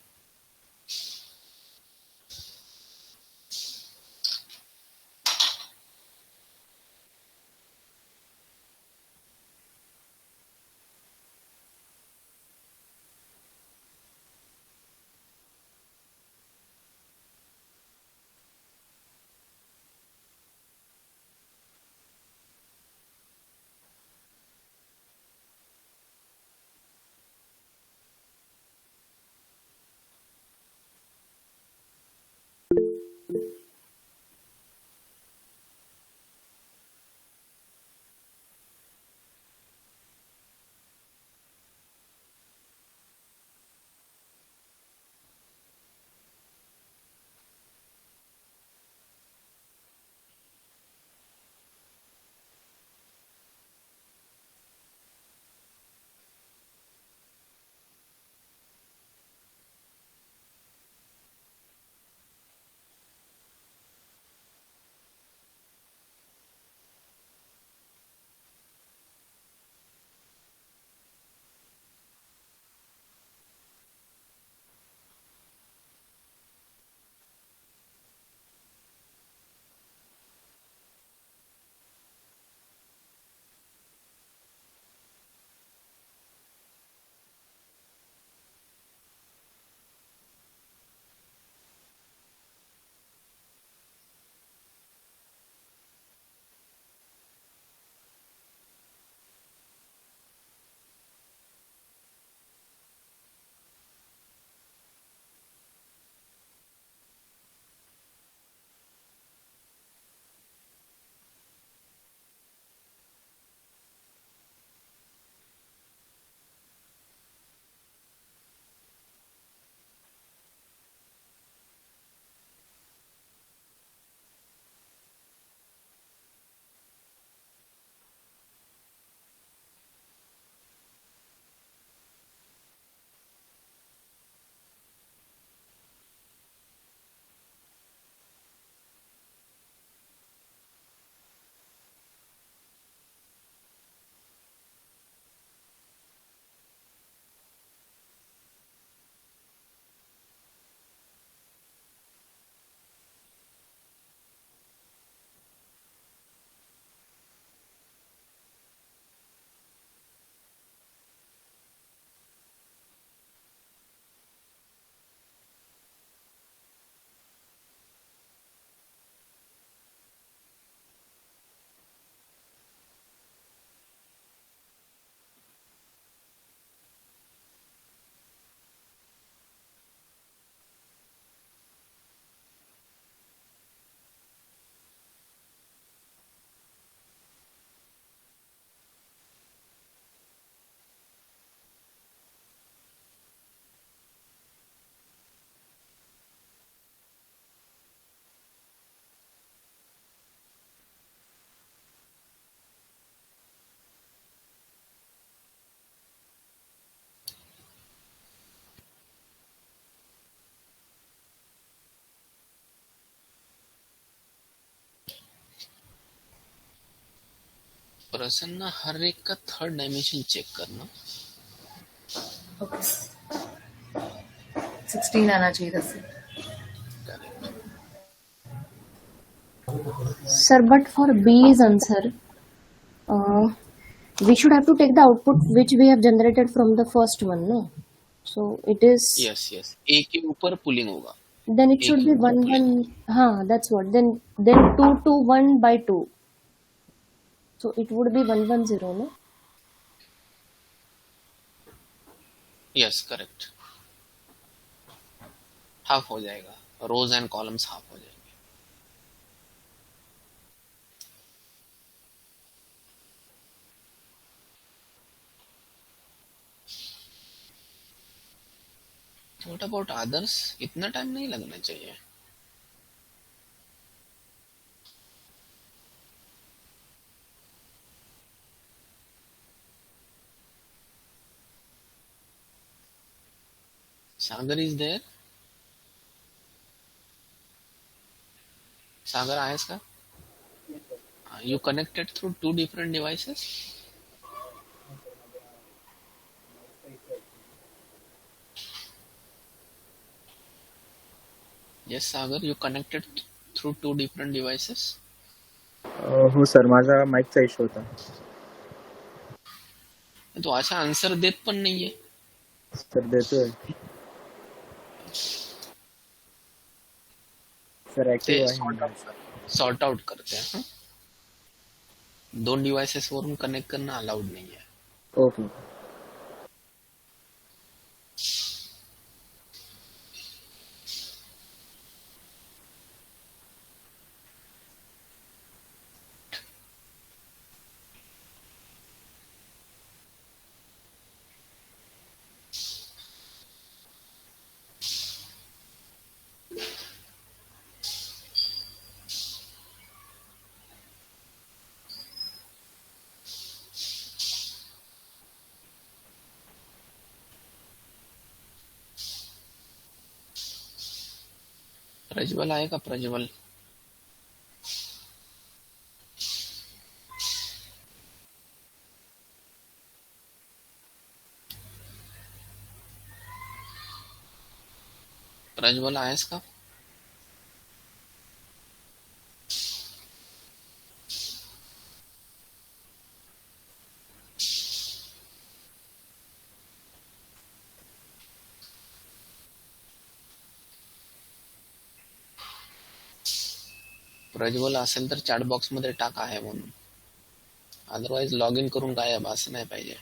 प्रसन्न, हर एक का थर्ड डायमेंशन चेक करना। ओके 16 आना चाहिए था फिर। Sir, but for B's answer, we should have to take the output which we have generated from the first one, no? So it is yes yes, A के ऊपर पुलिंग होगा, Then it should एक be 1 1. That's what. Then 2 2 1 by 2. So it would be 1 1 0, no? Yes correct, half हो जाएगा, रोज एंड कॉलम्स हाफ हो जाएंगे। What about others? इतना टाइम नहीं लगना चाहिए। सागर इज देयर? सागर आयस का you connected through two different devices? Yes, Sagar, you connected through two different devices? हो सर, माझा माईकचा इश्यू होता. तो अच्छा आंसर देत पण नाहीये. सर देतोय सर, ते ऍक्टिव्ह आहे. सॉर्ट आउट करते हैं. दोन डिव्हाइसेस वरून कनेक्ट करणं अलाउड नाहीये. ओके. प्रज्वल आहे का? प्रज्वल प्रज्वल आहेस का? प्रज्वल असेल तर चॅट बॉक्स मध्ये टाका आहे म्हणून. अदरवाइज लॉग इन करून गायब असं नाही पाहिजे.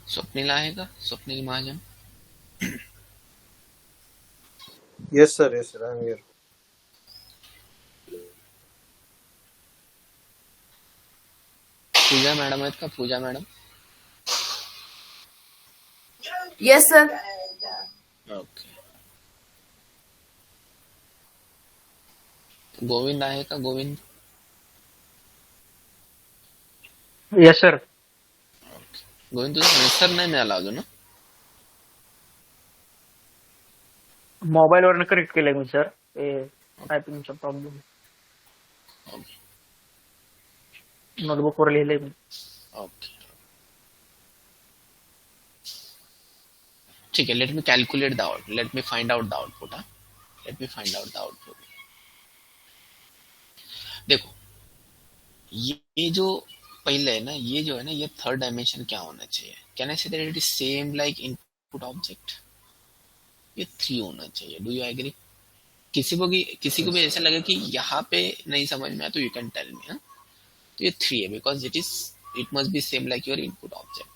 स्वप्नील आहे का? Swapnil Mahajan. Yes, sir. Yes, sir. I'm here. Pooja madam आहेत का? Pooja madam. Yes sir. Okay. Govind आहे का? गोविंद. Yes sir. गोविंद तुझा आन्सर नाही मिळाला अजून ना? मोबाईल वरनं कनेक्ट केलंय मी सर. ते टायपिंगचा प्रॉब्लेम. ओके नोटबुक वर लिहिलंय मी. ओके ठीक है. Let me calculate the out. Let me find out the output. Let me find out the output. देखो ये जो पहले है ना, ये जो है ना, ये थर्ड डायमेंशन क्या होना चाहिए? Can I say that it is same like input object? ये 3 होना चाहिए। Do you agree? किसी को भी यस ऐसा लगे कि यहाँ पे नहीं समझ में आया तो यू कैन टेल मी। हाँ, तो ये 3 है because it must be same like your input object.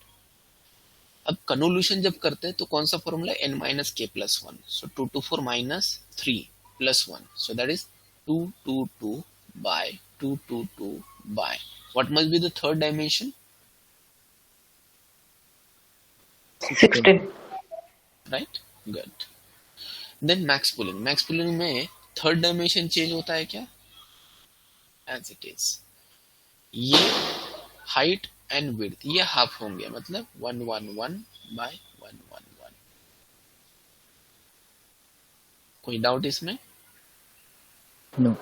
अब कन्वोल्यूशन जब करते हैं तो कौन सा formula? n minus k plus 1। सो 2 to 4 minus 3 plus 1, so that is 2 2 2 by 2 2 2 by what must be the third dimension? 16. Right, good. Then max pooling में थर्ड डायमेंशन चेंज होता है क्या? एज इट इज ये हाइट एंड विड्थ ये हाफ होंगे, मतलब 1 1 1 बाय 1 1 1। कोई डाउट इसमें? नो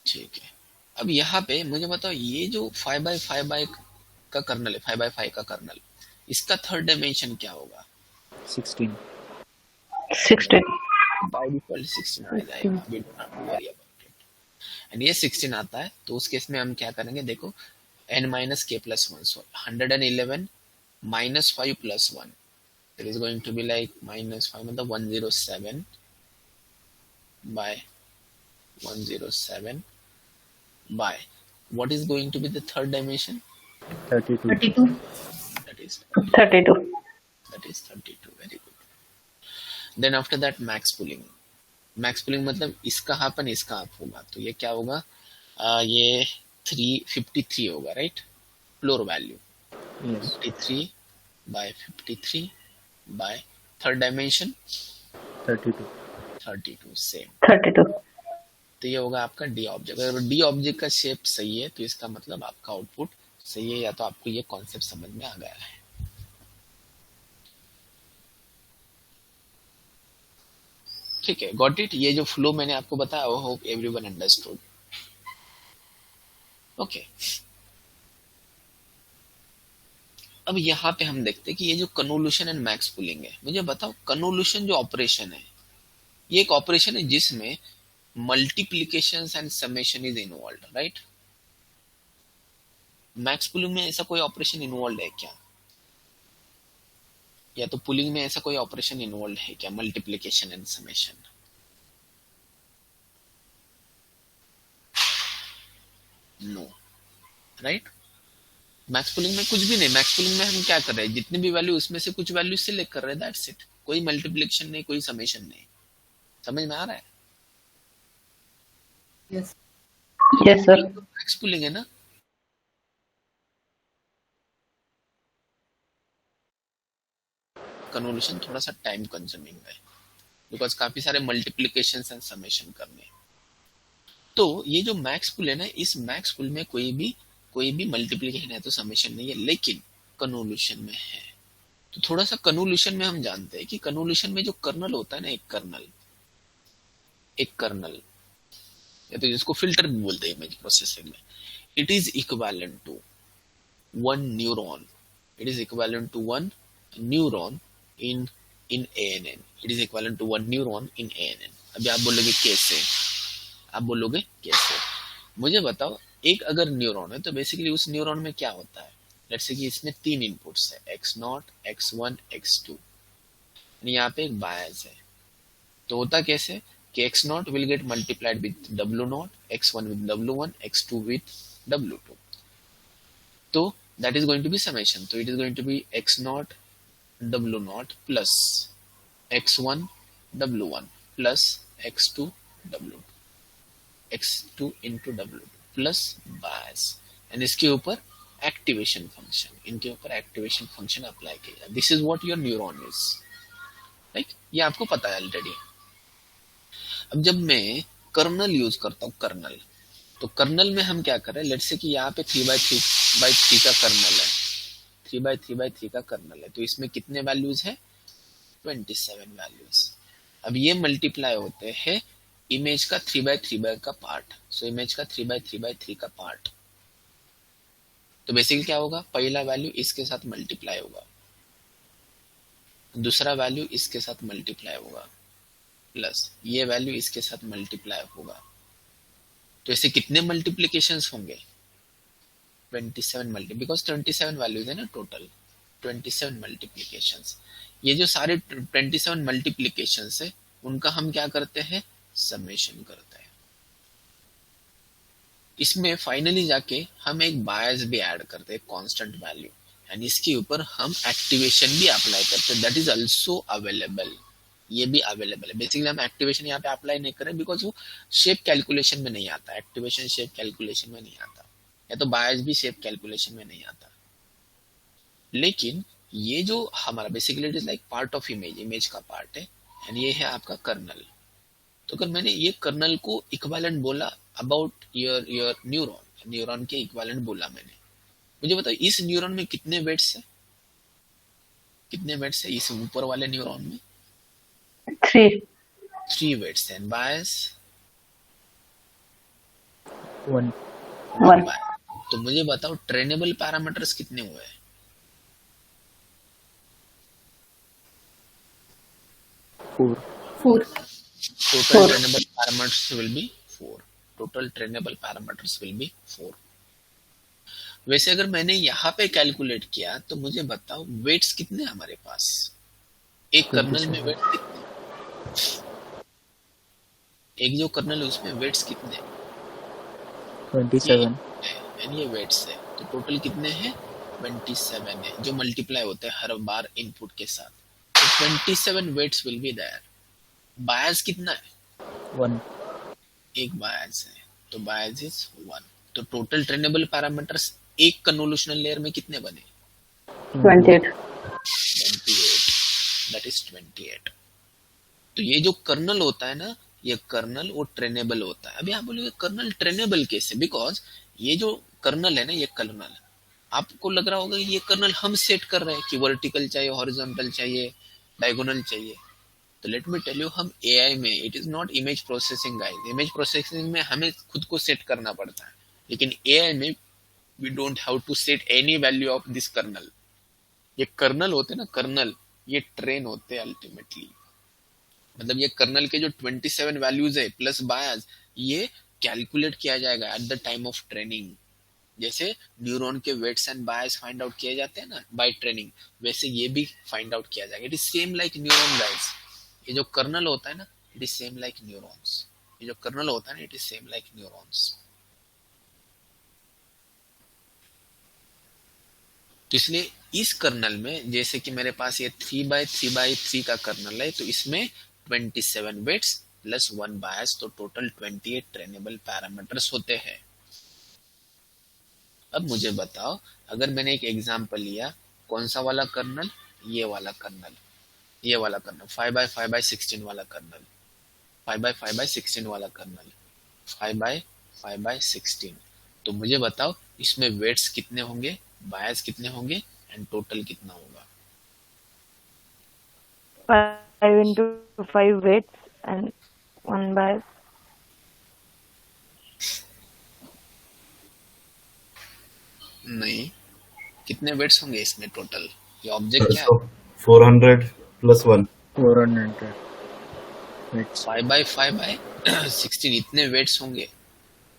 ठीक है। अब यहाँ पे मुझे बताओ, ये जो 5 बाय 5 बाय का कर्नल है, 5 बाय 5 का कर्नल, इसका थर्ड डायमेंशन क्या होगा? 16 16. बाय डिफॉल्ट 16 आ जाएगा, we don't have to worry about it. And ये 16 आता है तो उस केस में हम क्या करेंगे? देखो n minus k plus 1, so 111 minus 5 plus 1, it is going to be like minus 5, मतलब 107 by 107 by what is going to be the third dimension? 32 32. that is 32. 32, very good. Then after that max pooling मतलब इसका हाफ और इसका हाफ होगा, तो ये क्या होगा? ये 353 होगा, right? Floor value yes 53 by 53 by third dimension 32 same. 32. तो ये होगा आपका डी ऑब्जेक्ट। अगर डी ऑब्जेक्ट का शेप सही है तो इसका मतलब आपका आउटपुट सही है, या तो आपको ये कॉन्सेप्ट समझ में आ गया है। ठीक है, गॉट इट। ये जो फ्लो मैंने आपको बताया, वो होप एवरीवन अंडरस्टूड। ओके, अब यहाँ पे हम देखते हैं कि ये जो कन्वोल्यूशन एंड मैक्स पूलिंग है, मुझे बताओ कन्वोल्यूशन जो ऑपरेशन है, ये एक ऑपरेशन है जिसमें multiplication and summation is involve, right? Max pooling में ऐसा कोई ऑपरेशन इन्वॉल्व है क्या? या तो पुलिंग में ऐसा कोई ऑपरेशन इन्वॉल्व है क्या? Multiplication and summation? No, right? Max pooling में कुछ भी नहीं। मैक्स पुलिंग में हम क्या कर रहे हैं? जितनी भी वैल्यू उसमें से कुछ वैल्यू सिलेक्ट कर रहे हैं, दैट्स इट। कोई मल्टीप्लीकेशन नहीं, कोई समेशन नहीं। समझ में आ रहा है? Yes. Yes, sir. Max pulling है ना। कन्वोल्यूशन थोड़ा सा टाइम कंज्यूमिंग है बिकॉज काफी सारे मल्टीप्लीकेशन एंड समेशन करने। तो ये जो मैक्स पुल है ना, इस मैक्स पुल में कोई भी मल्टीप्लीकेशन है तो समेशन नहीं है, लेकिन कन्वोल्यूशन में है। तो थोड़ा सा कन्वोल्यूशन में हम जानते हैं कि कन्वोल्यूशन में जो कर्नल होता है ना, एक कर्नल या तो जिसको फिल्टर भी बोलते हैं इमेज प्रोसेसिंग में, it is equivalent to one neuron. It is equivalent to one neuron in ANN. It is equivalent to one neuron in ANN. अभी आप बोलोगे कैसे? मुझे बताओ, एक अगर न्यूरॉन है तो बेसिकली उस न्यूरॉन में क्या होता है? लेट्स से कि इसमें 3 इनपुट्स है, x0, x1, x2। यहाँ पे एक बायस है, तो होता कैसे कि x0 will get multiplied with w0, x1 with w1, x2 with w2। तो that is going to be summation। तो it is going to be x0 w0 plus x1 w1 plus x2 w2, x2 into w2 plus bias, and इसके ऊपर एक्टिवेशन फंक्शन, इनके ऊपर एक्टिवेशन फंक्शन अप्लाई किया। This is what your neuron is, right? ये आपको पता है ऑलरेडी। अब जब मैं कर्नल यूज करता हूँ, कर्नल, तो कर्नल में हम क्या कर रहे हैं? लेट्स से कि यहाँ पे 3/3 का कर्नल है, 3/3 का कर्नल है, तो इसमें कितने वैल्यूज है? 27 वैल्यूज। अब ये मल्टीप्लाई होते हैं इमेज का 3/3 का पार्ट। सो इमेज का 3/3 का पार्ट, तो बेसिकली क्या होगा? पहला वैल्यू इसके साथ मल्टीप्लाई होगा, दूसरा वैल्यू इसके साथ मल्टीप्लाई होगा, प्लस ये वैल्यू इसके साथ मल्टीप्लाई होगा, तो ऐसे कितने मल्टीप्लीकेशंस होंगे? 27 मल्टी, बिकॉज 27 वैल्यूज है ना टोटल, 27 मल्टीप्लीकेशंस। ये जो सारे 27 मल्टीप्लीकेशंस है उनका हम क्या करते हैं? समेशन करते हैं। इसमें फाइनली जाके हम एक बायस भी ऐड करते हैं, कांस्टेंट वैल्यू, एंड इसके ऊपर हम एक्टिवेशन भी अप्लाई करते हैं, दैट इज आल्सो अवेलेबल। ये भी अवेलेबल है। बेसिकली हम एक्टिवेशन यहाँ पे अप्लाई नहीं करें बिकॉज वो शेप कैलकुलेशन में नहीं आता, एक्टिवेशन शेप कैलकुलेशन में नहीं आता, या तो बायस भी शेप कैलकुलेशन में नहीं आता। लेकिन ये जो हमारा basically it is like part of image, image का पार्ट है, एंड ये है आपका कर्नल। तो अगर मैंने ये कर्नल को इक्विवेलेंट बोला अबाउट योर न्यूरॉन, न्यूरॉन के इक्विवेलेंट बोला मैंने, मुझे बताओ इस न्यूरॉन में कितने वेट्स है? कितने वेट्स है इस ऊपर वाले न्यूरॉन में? 3. 3 वेट्स है। बायस 1. 1. तो मुझे बताओ ट्रेनेबल पैरामीटर्स कितने हुए? 4. 4. Total trainable parameters will be 4. Total trainable parameters will be 4. वैसे अगर मैंने यहाँ पे कैलकुलेट किया तो मुझे बताओ वेट्स कितने हमारे पास? एक कर्नल में वेट्स कितने? एक जो कर्नल है उसमें वेट्स कितने? 27. एंड ये वेट्स है, तो टोटल कितने हैं? 27 है, जो मल्टीप्लाई होते हैं हर बार इनपुट के साथ। तो 27 वेट्स विल बी देयर। बायस कितना है? 1. एक बायस है, तो बायस इज 1। तो टोटल ट्रेनेबल पैरामीटर्स एक कन्वोल्यूशनल लेयर में कितने बने? 28. 28, दैट इज 28। तो ये जो कर्नल होता है ना, ये कर्नल वो ट्रेनेबल होता है। अभी आप बोलोगे कर्नल ट्रेनेबल कैसे? बिकॉज ये जो कर्नल है ना, ये कर्नल आपको लग रहा होगा ये कर्नल हम सेट कर रहे हैं कि वर्टिकल चाहिए, हॉरिजॉन्टल चाहिए, डायगोनल चाहिए। तो लेट मी टेल यू, हम एआई में it is not image processing guys. Image processing में हमें खुद को सेट करना पड़ता है, लेकिन एआई में we don't have to set any value of this kernel. ये कर्नल होते ना, कर्नल ये ट्रेन होते अल्टीमेटली। मतलब ये कर्नल के जो 27 वैल्यूज है प्लस बायस, ये कैलकुलेट किया जाएगा at the time of training. जैसे न्यूरॉन के weights and bias find out किए जाते हैं ना बाय ट्रेनिंग, वैसे ये भी फाइंड आउट किया जाएगा। It is same like neuron guys. ये जो कर्नल होता है ना, it is same like neurons. ये जो कर्नल होता है ना, it is same like neurons. तो इसलिए इस कर्नल में जैसे कि मेरे पास ये 3x3x3 का कर्नल है, तो इसमें 27 वेट्स प्लस 1 बायस, तो टोटल 28 ट्रेनेबल पैरामीटर्स होते हैं। अब मुझे बताओ, अगर मैंने एक एग्जांपल लिया, कौन सा वाला कर्नल? ये वाला कर्नल, ये वाला कर्नल 5x5x16 वाला कर्नल, 5x5x16 वाला कर्नल, 5x5x16। तो मुझे बताओ इसमें वेट्स कितने होंगे, बायस कितने होंगे, एंड टोटल कितना होगा? 5 into 5 weights and 1 bias. नहीं, कितने वेट्स होंगे इसमें टोटल? ये ऑब्जेक्ट क्या है? 400 plus 1. 400 weights. 5x5x16 इतने वेट्स होंगे।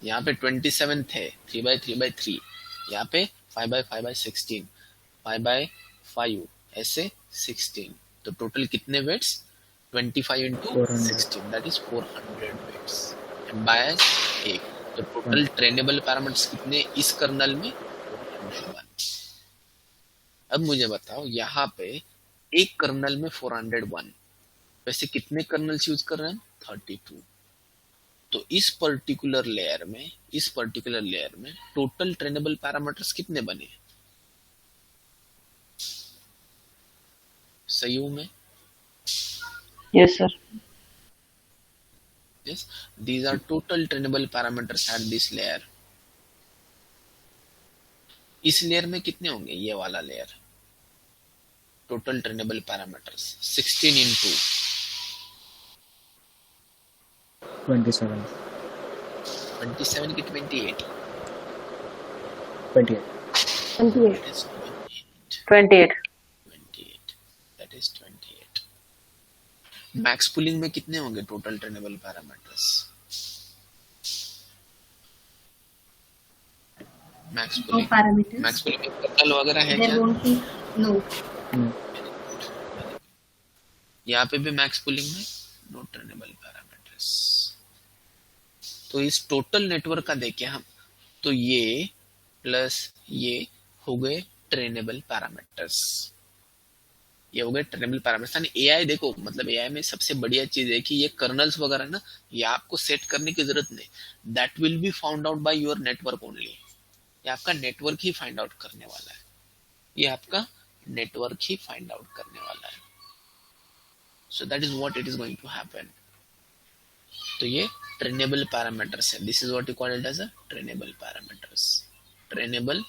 यहाँ पे 27 थे, 3x3x3, यहाँ पे 5x5x16, 5x5 ऐसे 16। तो टोटल कितने weights? 25 into 400. 16, that is 400 weights. And bias 1। तो टोटल ट्रेनेबल पैरामीटर्स कितने इस कर्नल में? 401। अब मुझे बताओ यहाँ पे एक कर्नल में 401, वैसे कितने कर्नल्स यूज कर रहे हैं? 32। तो इस पर्टिकुलर लेयर में टोटल ट्रेनेबल पैरामीटर्स कितने बने? सही हूं मैं? Yes, sir. Yes, these are total trainable parameters at this layer. इस लेयर में कितने होंगे? ये वाला layer, total trainable parameters 16 into 27. 27 की 28, 28. 28. that is 28, 28. 28, that is 28. Max pooling में कितने होंगे total trainable parameters? Max No pulling, parameters. Max pooling में कर्नल वगैरह है There क्या? won't be. No. यहाँ पे भी मैक्स पुलिंग में नो ट्रेनेबल पैरामीटर्स। तो इस टोटल नेटवर्क का देखें हम, तो ये प्लस ये हो गए ट्रेनेबल पैरामीटर्स, ये हो गए ट्रेनेबल पैरामीटर्स। एआई देखो, मतलब एआई में सबसे बढ़िया चीज है कि ये कर्नल्स वगैरह ना, ये आपको सेट करने की जरूरत नहीं, that will be found out by your network only. ये आपका नेटवर्क ही फाइंड आउट करने वाला है, ये आपका नेटवर्क ही फाइंड आउट करने वाला है। So that is what it is going to happen. तो ये ट्रेनेबल पैरामीटर्स है, this is what you call it as a trainable parameters, trainable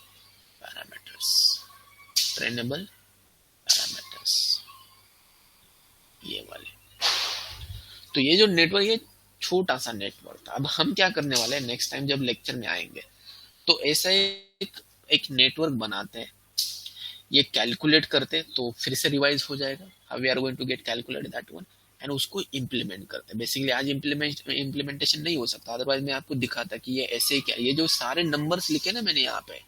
parameters, trainable parameters, ये वाले। तो ये जो नेटवर्क, ये छोटा सा नेटवर्क था। अब हम क्या करने वाले हैं नेक्स्ट टाइम जब लेक्चर में आएंगे, तो ऐसा एक नेटवर्क बनाते हैं, ये कैलकुलेट करते, तो फिर से रिवाइज हो जाएगा, how we are going to get calculate that one, and उसको इम्प्लीमेंट करते। बेसिकली आज इम्प्लीमेंटेशन नहीं हो सकता, अदरवाइज मैं आपको दिखाता कि ये ऐसे क्या, ये जो सारे नंबर्स लिखे ना मैंने यहाँ पे,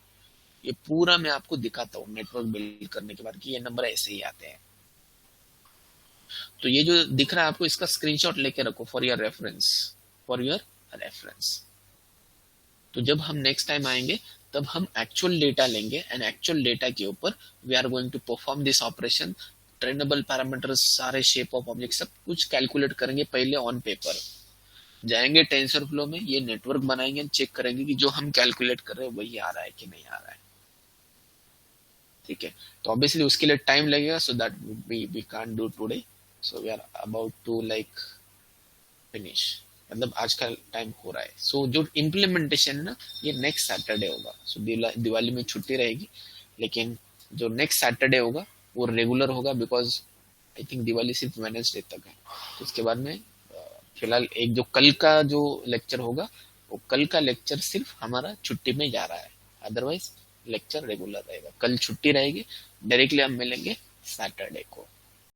ये पूरा मैं आपको दिखाता हूँ नेटवर्क बिल्ड करने के बाद कि ये नंबर ऐसे ही आते हैं। तो ये जो दिख रहा है आपको, इसका स्क्रीनशॉट लेके रखो for your reference, for your reference. तो जब हम नेक्स्ट टाइम आएंगे तब हम एक्चुअल डेटा लेंगे, एंड एक्चुअल डेटा के ऊपर we are going to perform this operation. Trainable parameters, सारे शेप ऑफ ऑब्जेक्ट सब कुछ कैलकुलेट करेंगे पहले ऑन पेपर, जाएंगे टेंसर फ्लो में, ये नेटवर्क बनाएंगे, चेक करेंगे कि जो हम कैलकुलेट कर रहे हैं वही आ रहा है कि नहीं आ रहा है। ठीक है, तो ऑब्वियसली उसके लिए टाइम लगेगा, so that we can't do today, so we are about to like finish, मतलब आज का टाइम हो रहा है। सो जो इम्प्लीमेंटेशन ना, ये नेक्स्ट सैटरडे होगा। सो दिवाली में छुट्टी रहेगी, लेकिन जो नेक्स्ट सैटरडे होगा वो रेगुलर होगा, बिकॉज आई थिंक दिवाली सिर्फ वेडनेसडे तक है। तो उसके बाद में फिलहाल एक जो कल का जो लेक्चर होगा, वो कल का लेक्चर सिर्फ हमारा छुट्टी में जा रहा है, अदरवाइज लेक्चर रेगुलर रहेगा। कल छुट्टी रहेगी, डायरेक्टली हम मिलेंगे सैटरडे को।